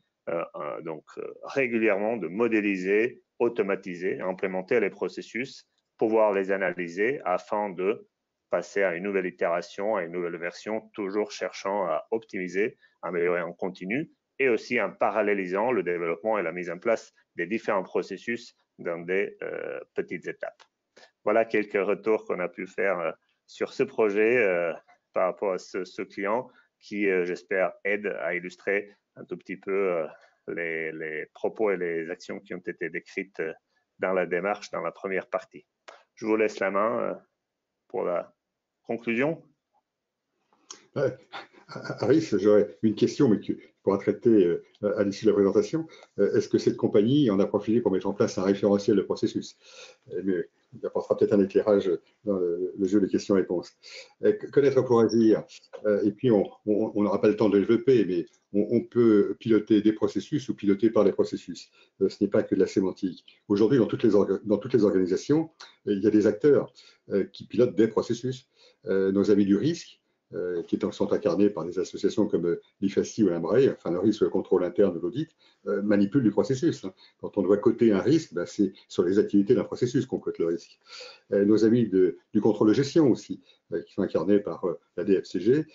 donc régulièrement de modéliser, automatiser, implémenter les processus, pouvoir les analyser afin de passer à une nouvelle itération, à une nouvelle version, toujours cherchant à optimiser, améliorer en continu, et aussi en parallélisant le développement et la mise en place des différents processus dans des petites étapes. Voilà quelques retours qu'on a pu faire sur ce projet par rapport à ce client qui, j'espère, aide à illustrer un tout petit peu les propos et les actions qui ont été décrites dans la démarche, dans la première partie. Je vous laisse la main pour la conclusion. Arif, j'aurais une question, mais tu pourras traiter à l'issue de la présentation. Est-ce que cette compagnie en a profité pour mettre en place un référentiel de processus? Mais il apportera peut-être un éclairage dans le jeu des questions-réponses. Connaître pour agir. Et puis, on n'aura pas le temps de développer, mais on peut piloter des processus ou piloter par les processus. Ce n'est pas que de la sémantique. Aujourd'hui, dans toutes les organisations, il y a des acteurs qui pilotent des processus. Nos amis du risque sont incarnés par des associations comme l'IFACI ou l'IMBRAE, enfin le risque, le contrôle interne de l'audit, manipulent du processus. Quand on doit coter un risque, ben, c'est sur les activités d'un processus qu'on cote le risque. Nos amis du contrôle de gestion aussi, qui sont incarnés par la DFCG,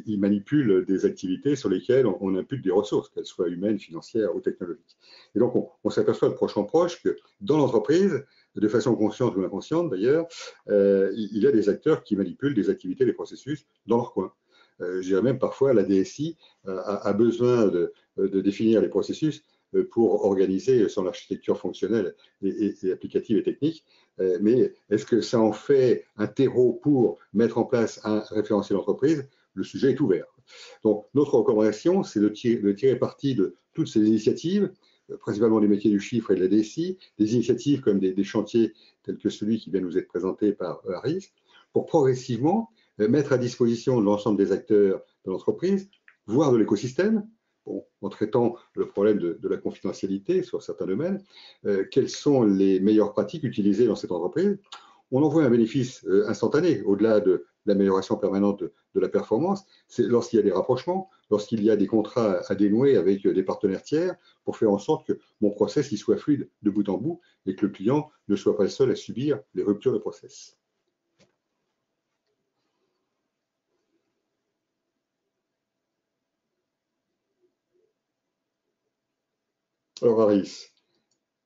ils manipulent des activités sur lesquelles on impute des ressources, qu'elles soient humaines, financières ou technologiques. Et donc, on s'aperçoit de proche en proche que dans l'entreprise, de façon consciente ou inconsciente d'ailleurs, il y a des acteurs qui manipulent des activités, des processus dans leur coin. Je dirais même parfois la DSI a besoin de définir les processus pour organiser son architecture fonctionnelle et applicative et technique. Mais est-ce que ça en fait un terreau pour mettre en place un référentiel d'entreprise? Le sujet est ouvert. Donc, notre recommandation, c'est de tirer parti de toutes ces initiatives, principalement des métiers du chiffre et de la DSI, des initiatives comme des chantiers tels que celui qui vient nous être présenté par Harris, pour progressivement mettre à disposition de l'ensemble des acteurs de l'entreprise, voire de l'écosystème, bon, en traitant le problème de la confidentialité sur certains domaines, quelles sont les meilleures pratiques utilisées dans cette entreprise. On en voit un bénéfice instantané, au-delà de l'amélioration permanente de la performance, c'est lorsqu'il y a des rapprochements, lorsqu'il y a des contrats à dénouer avec des partenaires tiers, pour faire en sorte que mon process il soit fluide de bout en bout et que le client ne soit pas le seul à subir les ruptures de process. Alors, Harris,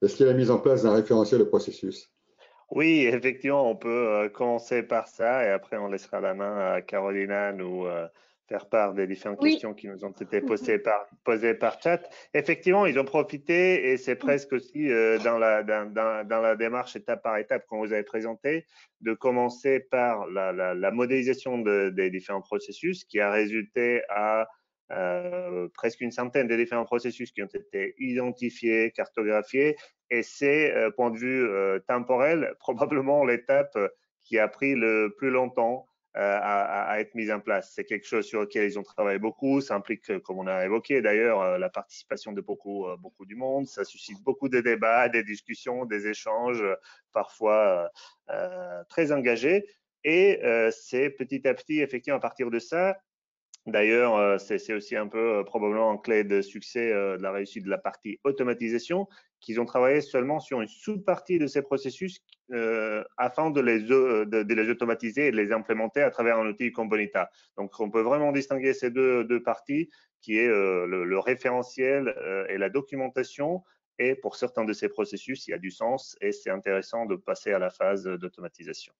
est-ce qu'il y a la mise en place d'un référentiel de processus? Oui, effectivement, on peut commencer par ça et après on laissera la main à Carolina nous faire part des différentes Oui. questions qui nous ont été posées par chat. Effectivement, ils ont profité et c'est presque aussi dans la démarche étape par étape qu'on vous avait présenté, de commencer par la modélisation des différents processus qui a résulté à presque une centaine de différents processus qui ont été identifiés, cartographiés. Et c'est, point de vue temporel, probablement l'étape qui a pris le plus longtemps à être mise en place. C'est quelque chose sur lequel ils ont travaillé beaucoup. Ça implique, comme on a évoqué d'ailleurs, la participation de beaucoup du monde. Ça suscite beaucoup de débats, des discussions, des échanges, parfois très engagés. Et c'est petit à petit, effectivement, à partir de ça, d'ailleurs, c'est aussi un peu probablement une clé de succès de la réussite de la partie automatisation, qu'ils ont travaillé seulement sur une sous-partie de ces processus afin de les automatiser et de les implémenter à travers un outil comme Bonita. Donc, on peut vraiment distinguer ces deux parties, qui est le référentiel et la documentation. Et pour certains de ces processus, il y a du sens et c'est intéressant de passer à la phase d'automatisation.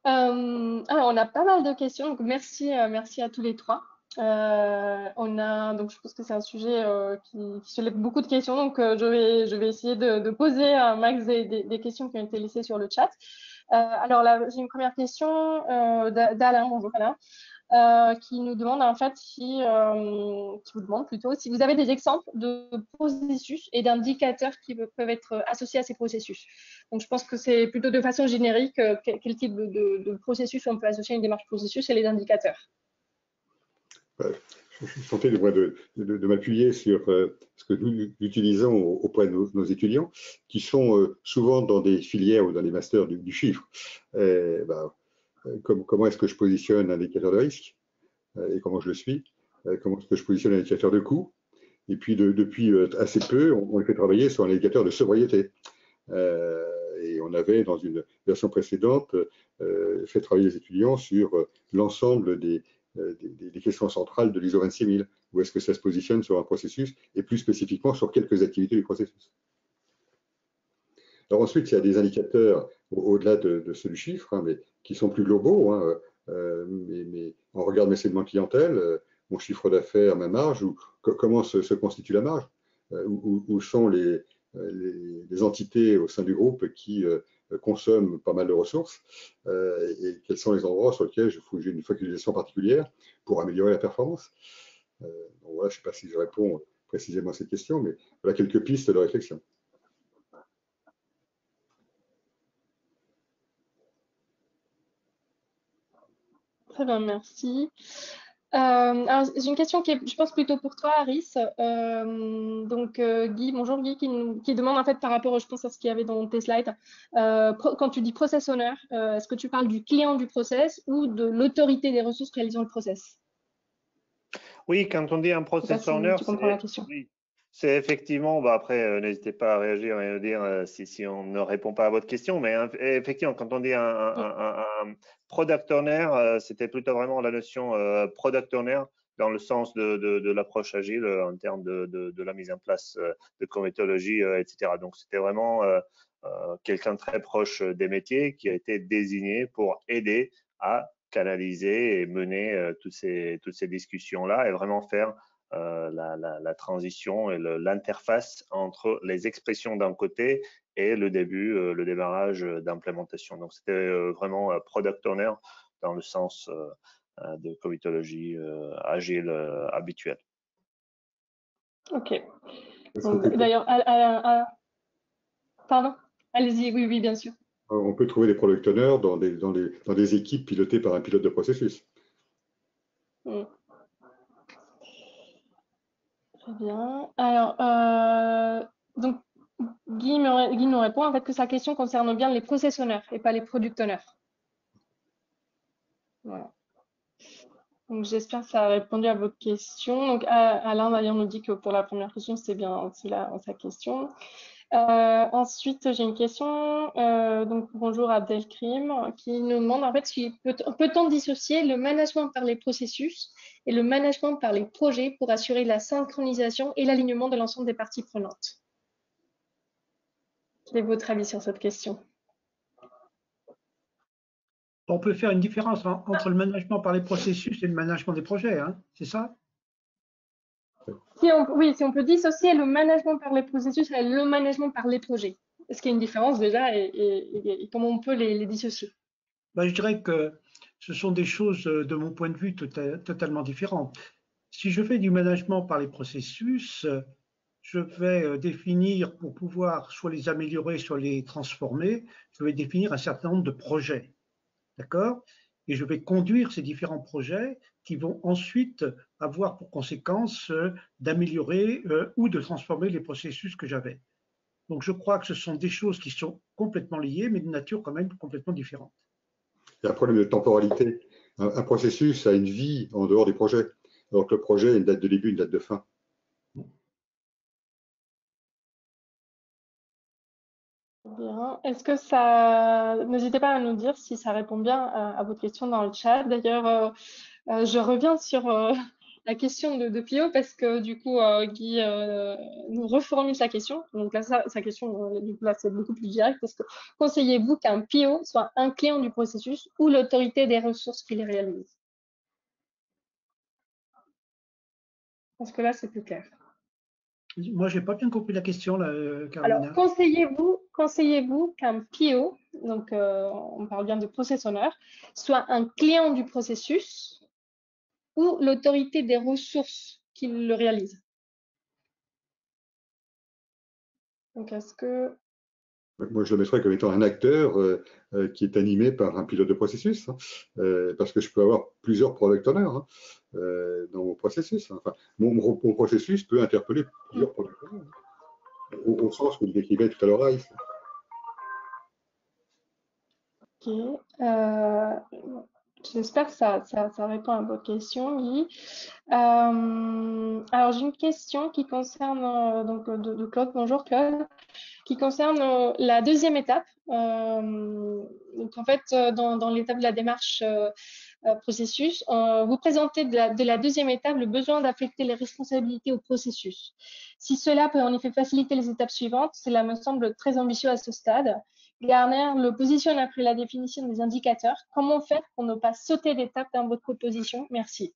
Alors, on a pas mal de questions, donc merci à tous les trois. Donc je pense que c'est un sujet qui soulève beaucoup de questions, donc je vais essayer de poser un max des questions qui ont été laissées sur le chat. Alors là, j'ai une première question d'Alain, bonjour Alain, qui nous demande en fait qui vous demande plutôt si vous avez des exemples de processus et d'indicateurs qui peuvent être associés à ces processus. Donc je pense que c'est plutôt de façon générique quel type de processus on peut associer à une démarche processus et les indicateurs. Je suis tenté de m'appuyer sur ce que nous utilisons auprès de nos étudiants, qui sont souvent dans des filières ou dans des masters du chiffre. Comment est-ce que je positionne un indicateur de risque et comment je le suis? Comment est-ce que je positionne un indicateur de coût? Et puis, depuis assez peu, on fait travailler sur un indicateur de sobriété. Et on avait, dans une version précédente, fait travailler les étudiants sur l'ensemble des questions centrales de l'ISO 26000. Où est-ce que ça se positionne sur un processus et plus spécifiquement sur quelques activités du processus. Alors ensuite, il y a des indicateurs au-delà de ceux du chiffre, hein, mais qui sont plus globaux. Hein, mais on regarde mes segments clientèle, mon chiffre d'affaires, ma marge, ou comment se constitue la marge, où sont les entités au sein du groupe qui consomment pas mal de ressources et quels sont les endroits sur lesquels j'ai une focalisation particulière pour améliorer la performance. Donc voilà, je ne sais pas si je réponds précisément à cette question, mais voilà quelques pistes de réflexion. Très bien, merci. Alors, j'ai une question qui est, je pense, plutôt pour toi, Aris. Guy, bonjour Guy, qui demande en fait par rapport, je pense, à ce qu'il y avait dans tes slides. Quand tu dis process owner, est-ce que tu parles du client du process ou de l'autorité des ressources réalisant le process? Oui, quand on dit un Je sais pas process si owner, tu comprends la question. oui, c'est effectivement, après, n'hésitez pas à réagir et à dire si on ne répond pas à votre question, mais effectivement, quand on dit un product owner, c'était plutôt vraiment la notion product owner dans le sens de l'approche agile en termes de la mise en place de méthodologie, etc. Donc, c'était vraiment quelqu'un de très proche des métiers qui a été désigné pour aider à canaliser et mener toutes ces discussions-là et vraiment faire la transition et l'interface entre les expressions d'un côté et le début, le démarrage d'implémentation. Donc, c'était vraiment product owner dans le sens de comitologie agile habituelle. Ok. D'ailleurs, pardon, allez-y, oui, oui, bien sûr. On peut trouver des product owners dans des équipes pilotées par un pilote de processus. Très bien. Alors, donc, Guy nous répond en fait que sa question concerne bien les process owners et pas les product owners. Voilà. Donc, j'espère que ça a répondu à votre question. Donc, Alain d'ailleurs nous dit que pour la première question, c'était bien aussi sa question. Ensuite, j'ai une question. Donc, bonjour Abdelkrim, qui nous demande en fait si peut-on dissocier le management par les processus et le management par les projets pour assurer la synchronisation et l'alignement de l'ensemble des parties prenantes. Quel est votre avis sur cette question? On peut faire une différence entre le management par les processus et le management des projets, hein, c'est ça? Oui, si on peut dissocier le management par les processus et le management par les projets. Est-ce qu'il y a une différence déjà et comment on peut les dissocier? Ben, je dirais que ce sont des choses, de mon point de vue, totalement différentes. Si je fais du management par les processus, je vais définir, pour pouvoir soit les améliorer, soit les transformer, je vais définir un certain nombre de projets. D'accord? Et je vais conduire ces différents projets qui vont ensuite avoir pour conséquence d'améliorer ou de transformer les processus que j'avais. Donc je crois que ce sont des choses qui sont complètement liées, mais de nature quand même complètement différente. Il y a un problème de temporalité. Un processus a une vie en dehors des projets, alors que le projet a une date de début, une date de fin. Bien. Est-ce que ça... N'hésitez pas à nous dire si ça répond bien à votre question dans le chat. D'ailleurs, je reviens sur la question de Pio parce que du coup, Guy nous reformule sa question. Donc là, sa question, du coup, là, c'est beaucoup plus direct parce que conseillez-vous qu'un Pio soit un client du processus ou l'autorité des ressources qui les réalise? Parce que là, c'est plus clair. Moi, je n'ai pas bien compris la question, là, Carolina. Alors, conseillez-vous qu'un PO, donc on parle bien de process owner, soit un client du processus ou l'autorité des ressources qui le réalise? Donc, est-ce que... Moi, je le mettrais comme étant un acteur qui est animé par un pilote de processus, hein, parce que je peux avoir plusieurs product owners hein, dans mon processus. Enfin, mon processus peut interpeller plusieurs product owners, hein, au sens que vous décrivez tout à l'heure. Ok. J'espère que ça répond à votre question, Guy. Alors, j'ai une question qui concerne donc de Claude. Bonjour Claude. Qui concerne la deuxième étape. Donc en fait, dans l'étape de la démarche processus, vous présentez de la deuxième étape le besoin d'affecter les responsabilités au processus. Si cela peut en effet faciliter les étapes suivantes, cela me semble très ambitieux à ce stade. Garner le positionne après la définition des indicateurs. Comment faire pour ne pas sauter d'étape dans votre proposition? Merci.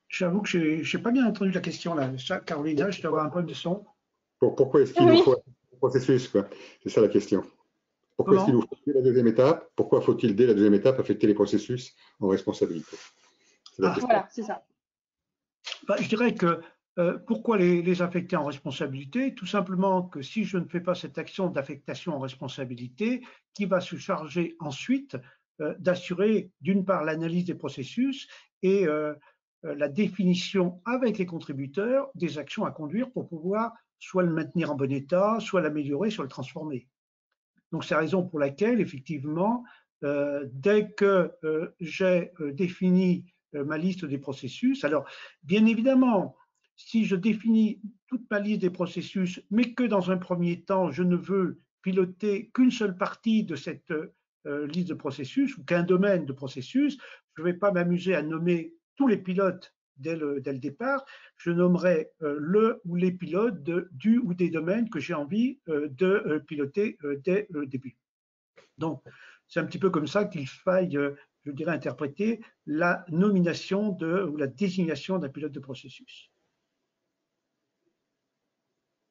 J'avoue que je n'ai pas bien entendu la question, là. Carolina, je dois avoir un problème de son. Pourquoi est-ce qu'il nous faut un processus, quoi? C'est ça la question. Pourquoi est-ce qu'il nous faut dès la deuxième étape? Pourquoi faut-il dès la deuxième étape affecter les processus en responsabilité? Voilà, c'est ça. Ben, je dirais que pourquoi les affecter en responsabilité? Tout simplement que si je ne fais pas cette action d'affectation en responsabilité, qui va se charger ensuite d'assurer d'une part l'analyse des processus et la définition avec les contributeurs des actions à conduire pour pouvoir soit le maintenir en bon état, soit l'améliorer, soit le transformer. Donc c'est la raison pour laquelle, effectivement, dès que j'ai défini ma liste des processus, alors bien évidemment, si je définis toute ma liste des processus, mais que dans un premier temps, je ne veux piloter qu'une seule partie de cette liste de processus ou qu'un domaine de processus, je ne vais pas m'amuser à nommer tous les pilotes dès le départ, je nommerai le ou les pilotes du ou des domaines que j'ai envie de piloter dès le début. Donc, c'est un petit peu comme ça qu'il faille, je dirais, interpréter la nomination ou la désignation d'un pilote de processus.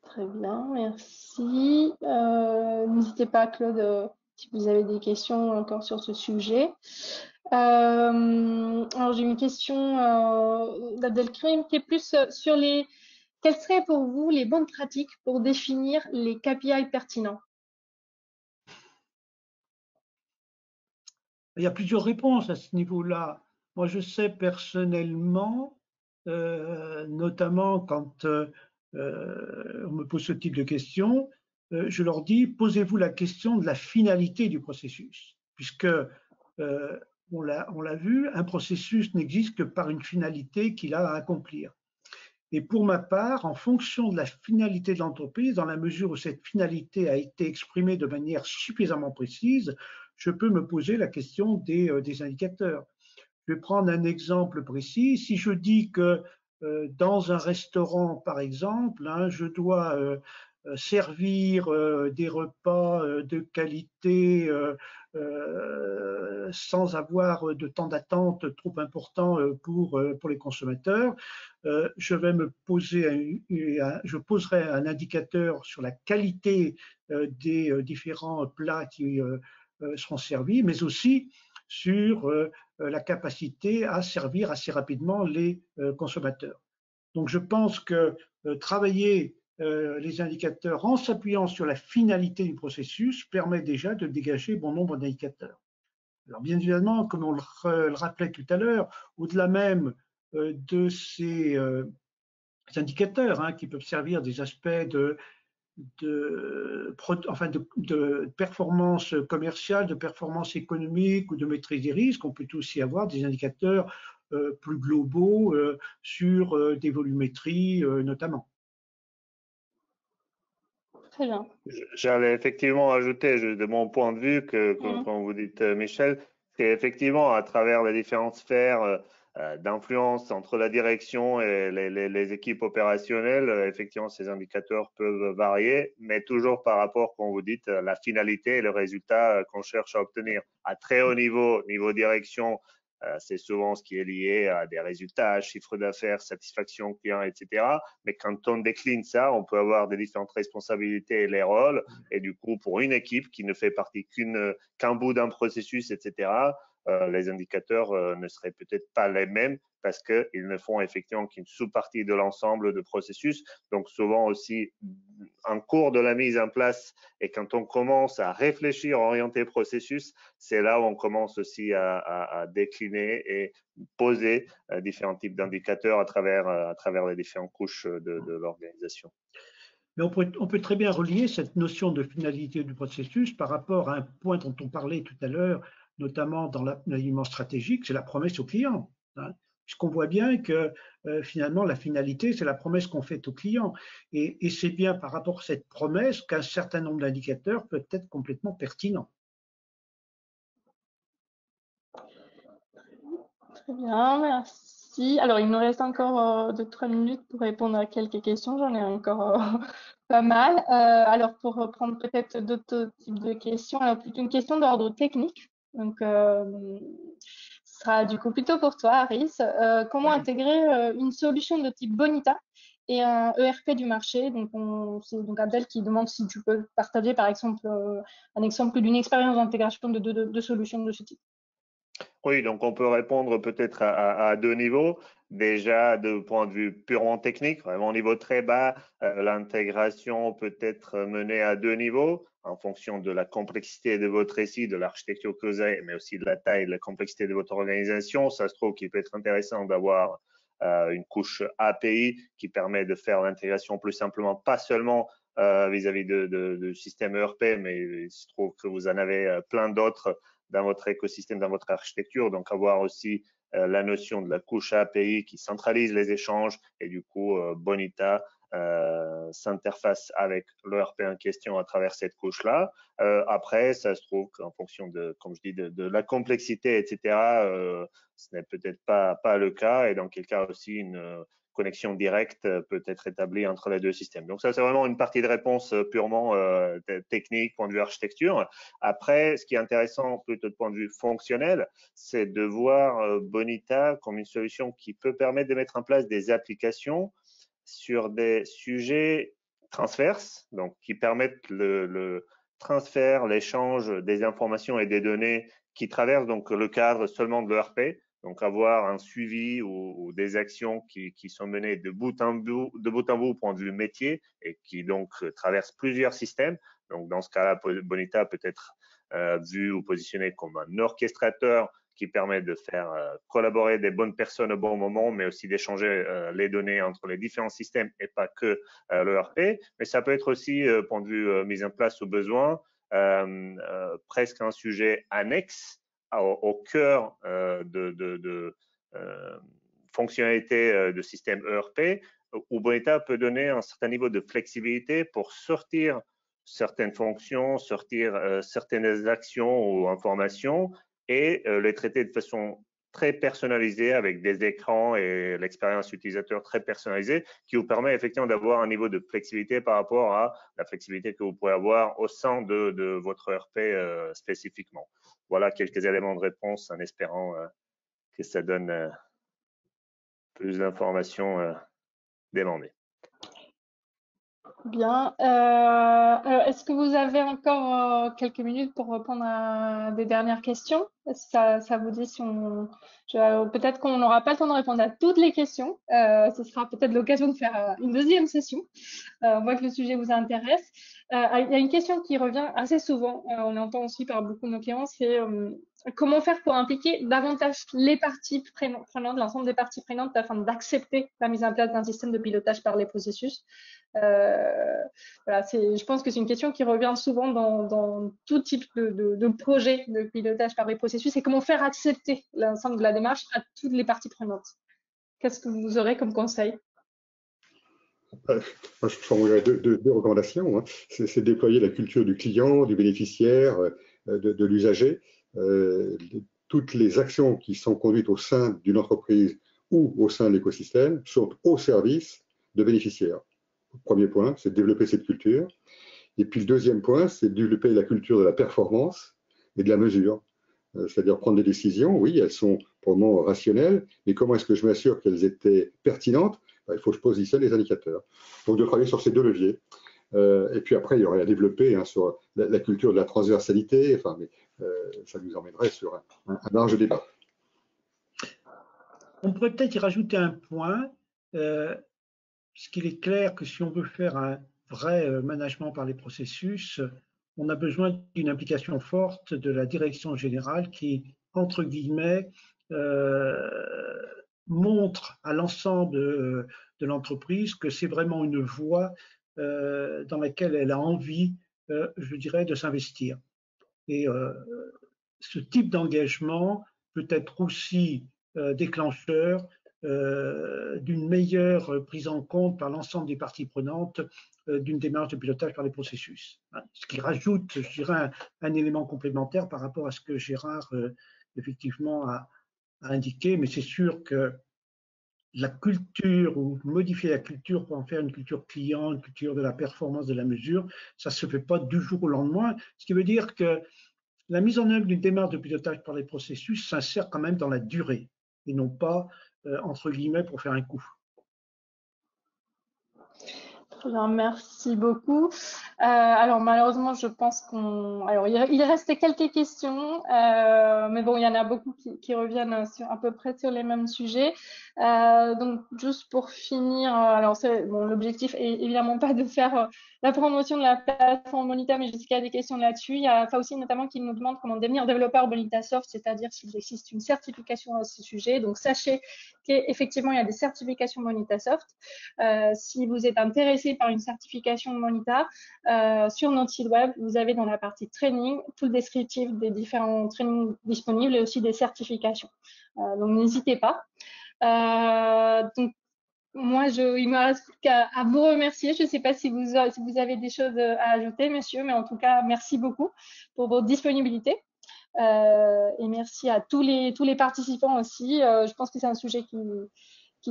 Très bien, merci. N'hésitez pas, Claude, si vous avez des questions encore sur ce sujet. Alors, j'ai une question d'Abdelkrim qui est plus sur quelles seraient pour vous les bonnes pratiques pour définir les KPI pertinents? Il y a plusieurs réponses à ce niveau-là. Moi, je sais personnellement, notamment quand on me pose ce type de questions, je leur dis, posez-vous la question de la finalité du processus, puisque on l'a vu, un processus n'existe que par une finalité qu'il a à accomplir. Et pour ma part, en fonction de la finalité de l'entreprise, dans la mesure où cette finalité a été exprimée de manière suffisamment précise, je peux me poser la question des indicateurs. Je vais prendre un exemple précis. Si je dis que dans un restaurant, par exemple, hein, je dois servir des repas de qualité sans avoir de temps d'attente trop important pour les consommateurs, je vais me poser je poserai un indicateur sur la qualité des différents plats qui seront servis, mais aussi sur la capacité à servir assez rapidement les consommateurs. Donc je pense que travailler les indicateurs en s'appuyant sur la finalité du processus permet déjà de dégager bon nombre d'indicateurs. Alors bien évidemment, comme on le rappelait tout à l'heure, au-delà même de ces indicateurs hein, qui peuvent servir des aspects de performance commerciale, de performance économique ou de maîtrise des risques, on peut aussi avoir des indicateurs plus globaux sur des volumétries notamment. Très bien. J'allais effectivement ajouter, de mon point de vue, quand vous dites, Michel, c'est effectivement à travers les différentes sphères d'influence entre la direction et les équipes opérationnelles, effectivement, ces indicateurs peuvent varier, mais toujours par rapport, comme vous dites, à la finalité et le résultat qu'on cherche à obtenir. À très haut niveau direction, c'est souvent ce qui est lié à des résultats, chiffre d'affaires, satisfaction client, etc. Mais quand on décline ça, on peut avoir des différentes responsabilités et les rôles. Et du coup, pour une équipe qui ne fait partie qu'un bout d'un processus, etc., les indicateurs ne seraient peut-être pas les mêmes parce qu'ils ne font effectivement qu'une sous-partie de l'ensemble de processus. Donc souvent aussi, en cours de la mise en place et quand on commence à réfléchir, orienter processus, c'est là où on commence aussi à décliner et poser différents types d'indicateurs à travers les différentes couches de l'organisation. Mais on peut très bien relier cette notion de finalité du processus par rapport à un point dont on parlait tout à l'heure, notamment dans l'alignement stratégique, c'est la promesse au client. Hein, puisqu'on voit bien que finalement, la finalité, c'est la promesse qu'on fait au client. Et c'est bien par rapport à cette promesse qu'un certain nombre d'indicateurs peuvent être complètement pertinents. Très bien, merci. Alors, il nous reste encore 2-3 minutes pour répondre à quelques questions. J'en ai encore pas mal. Alors, pour reprendre peut-être d'autres types de questions, alors plutôt une question d'ordre technique. Donc, ce sera du coup plutôt pour toi, Aris. Comment intégrer une solution de type Bonita et un ERP du marché? Donc, c'est donc Abdel qui demande si tu peux partager, par exemple, un exemple d'une expérience d'intégration de solutions de ce type. Oui, donc on peut répondre peut-être à deux niveaux. déjà de point de vue purement technique, vraiment au niveau très bas. L'intégration peut être menée à 2 niveaux en fonction de la complexité de votre récit, de l'architecture que vous avez, mais aussi de la taille, de la complexité de votre organisation. Ça se trouve qu'il peut être intéressant d'avoir une couche API qui permet de faire l'intégration plus simplement, pas seulement vis-à-vis de système ERP, mais il se trouve que vous en avez plein d'autres dans votre écosystème, dans votre architecture. Donc, avoir aussi la notion de la couche API qui centralise les échanges et du coup, Bonita s'interface avec l'ERP en question à travers cette couche-là. Après, ça se trouve qu'en fonction de, comme je dis, de la complexité, etc., ce n'est peut-être pas le cas et dans quel cas aussi une connexion directe peut être établie entre les deux systèmes. Donc ça, c'est vraiment une partie de réponse purement technique, point de vue architecture. Après, ce qui est intéressant plutôt de point de vue fonctionnel, c'est de voir Bonita comme une solution qui peut permettre de mettre en place des applications sur des sujets transverses, donc qui permettent le transfert, l'échange des informations et des données qui traversent donc le cadre seulement de l'ERP. Donc, avoir un suivi ou des actions qui sont menées de bout en bout au point de vue métier et qui donc traversent plusieurs systèmes. Donc, dans ce cas-là, Bonita peut être vu ou positionné comme un orchestrateur qui permet de faire collaborer des bonnes personnes au bon moment, mais aussi d'échanger les données entre les différents systèmes et pas que l'ERP. Mais ça peut être aussi, point de vue mise en place au besoin, presque un sujet annexe au cœur de fonctionnalités de système ERP, où Bonita peut donner un certain niveau de flexibilité pour sortir certaines fonctions, sortir certaines actions ou informations et les traiter de façon très personnalisée avec des écrans et l'expérience utilisateur très personnalisée qui vous permet effectivement d'avoir un niveau de flexibilité par rapport à la flexibilité que vous pouvez avoir au sein de votre ERP spécifiquement. Voilà quelques éléments de réponse en espérant que ça donne plus d'informations demandées. Bien. Est-ce que vous avez encore quelques minutes pour répondre à des dernières questions? Ça vous dit si peut-être qu'on n'aura pas le temps de répondre à toutes les questions. Ce sera peut-être l'occasion de faire une deuxième session. On voit que le sujet vous intéresse. Il y a une question qui revient assez souvent. On l'entend aussi par beaucoup de nos clients, c'est comment faire pour impliquer davantage les parties prenantes, l'ensemble des parties prenantes, afin d'accepter la mise en place d'un système de pilotage par les processus. Voilà, je pense que c'est une question qui revient souvent dans tout type de projet de pilotage par les processus. Et comment faire accepter l'ensemble de la démarche à toutes les parties prenantes? Qu'est-ce que vous aurez comme conseil? Moi, je formulerais deux recommandations. Hein. C'est déployer la culture du client, du bénéficiaire, de l'usager. Toutes les actions qui sont conduites au sein d'une entreprise ou au sein de l'écosystème sont au service de bénéficiaires. Le premier point, c'est de développer cette culture. Et puis le deuxième point, c'est de développer la culture de la performance et de la mesure. C'est-à-dire prendre des décisions, oui, elles sont pour le moment rationnelles, mais comment est-ce que je m'assure qu'elles étaient pertinentes? Il faut que je positionne les indicateurs. Donc de travailler sur ces deux leviers. Et puis après, il y aurait à développer sur la culture de la transversalité, enfin, mais ça nous emmènerait sur un large débat. On pourrait peut-être y rajouter un point, puisqu'il est clair que si on veut faire un vrai management par les processus, on a besoin d'une implication forte de la direction générale qui, entre guillemets, montre à l'ensemble de l'entreprise que c'est vraiment une voie dans laquelle elle a envie, je dirais, de s'investir. Et ce type d'engagement peut être aussi déclencheur d'une meilleure prise en compte par l'ensemble des parties prenantes d'une démarche de pilotage par les processus. Ce qui rajoute, je dirais, un élément complémentaire par rapport à ce que Gérard effectivement a indiqué, mais c'est sûr que la culture ou modifier la culture pour en faire une culture client, une culture de la performance, de la mesure, ça ne se fait pas du jour au lendemain, ce qui veut dire que la mise en œuvre d'une démarche de pilotage par les processus s'insère quand même dans la durée et non pas, entre guillemets, pour faire un coup. Très bien, merci beaucoup. Alors malheureusement, je pense alors il restait quelques questions, mais bon, il y en a beaucoup qui reviennent sur à peu près sur les mêmes sujets. Donc juste pour finir, alors bon, l'objectif est évidemment pas de faire la promotion de la plateforme Bonita, mais je sais qu'il y a des questions là-dessus. Il y a Fauci notamment qui nous demande comment devenir développeur Bonitasoft, c'est-à-dire s'il existe une certification à ce sujet. Donc sachez qu'effectivement il y a des certifications Bonitasoft. Si vous êtes intéressé par une certification Bonita, sur notre site web, vous avez dans la partie training tout le descriptif des différents trainings disponibles et aussi des certifications. Donc n'hésitez pas. Donc moi, il me reste qu'à vous remercier. Je ne sais pas si vous avez des choses à ajouter, monsieur, mais en tout cas, merci beaucoup pour votre disponibilité. Et merci à tous les participants aussi. Je pense que c'est un sujet qui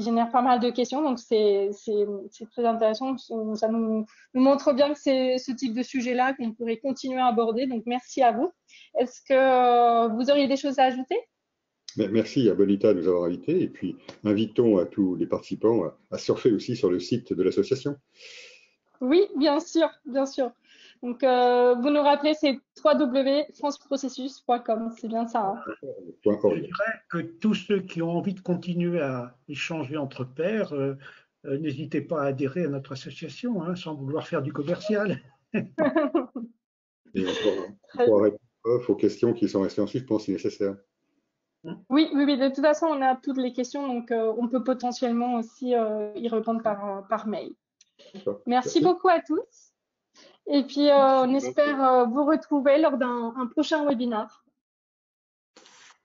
génère pas mal de questions, donc c'est très intéressant. Ça nous montre bien que c'est ce type de sujet-là qu'on pourrait continuer à aborder. Donc merci à vous. Est-ce que vous auriez des choses à ajouter? Merci à Bonita de nous avoir invités et puis invitons à tous les participants à surfer aussi sur le site de l'association. Oui, bien sûr, bien sûr. Donc, vous nous rappelez, c'est www.franceprocessus.com, c'est bien ça. Hein. Je dirais que tous ceux qui ont envie de continuer à échanger entre pairs, n'hésitez pas à adhérer à notre association, hein, sans vouloir faire du commercial. Et on pourra répondre aux questions qui sont restées en suspens si nécessaire. Oui, de toute façon, on a toutes les questions, donc on peut potentiellement aussi y répondre par mail. Merci beaucoup à tous. Et puis, on espère vous retrouver lors d'un prochain webinaire.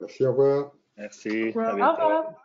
Merci, au revoir. Merci. Au revoir.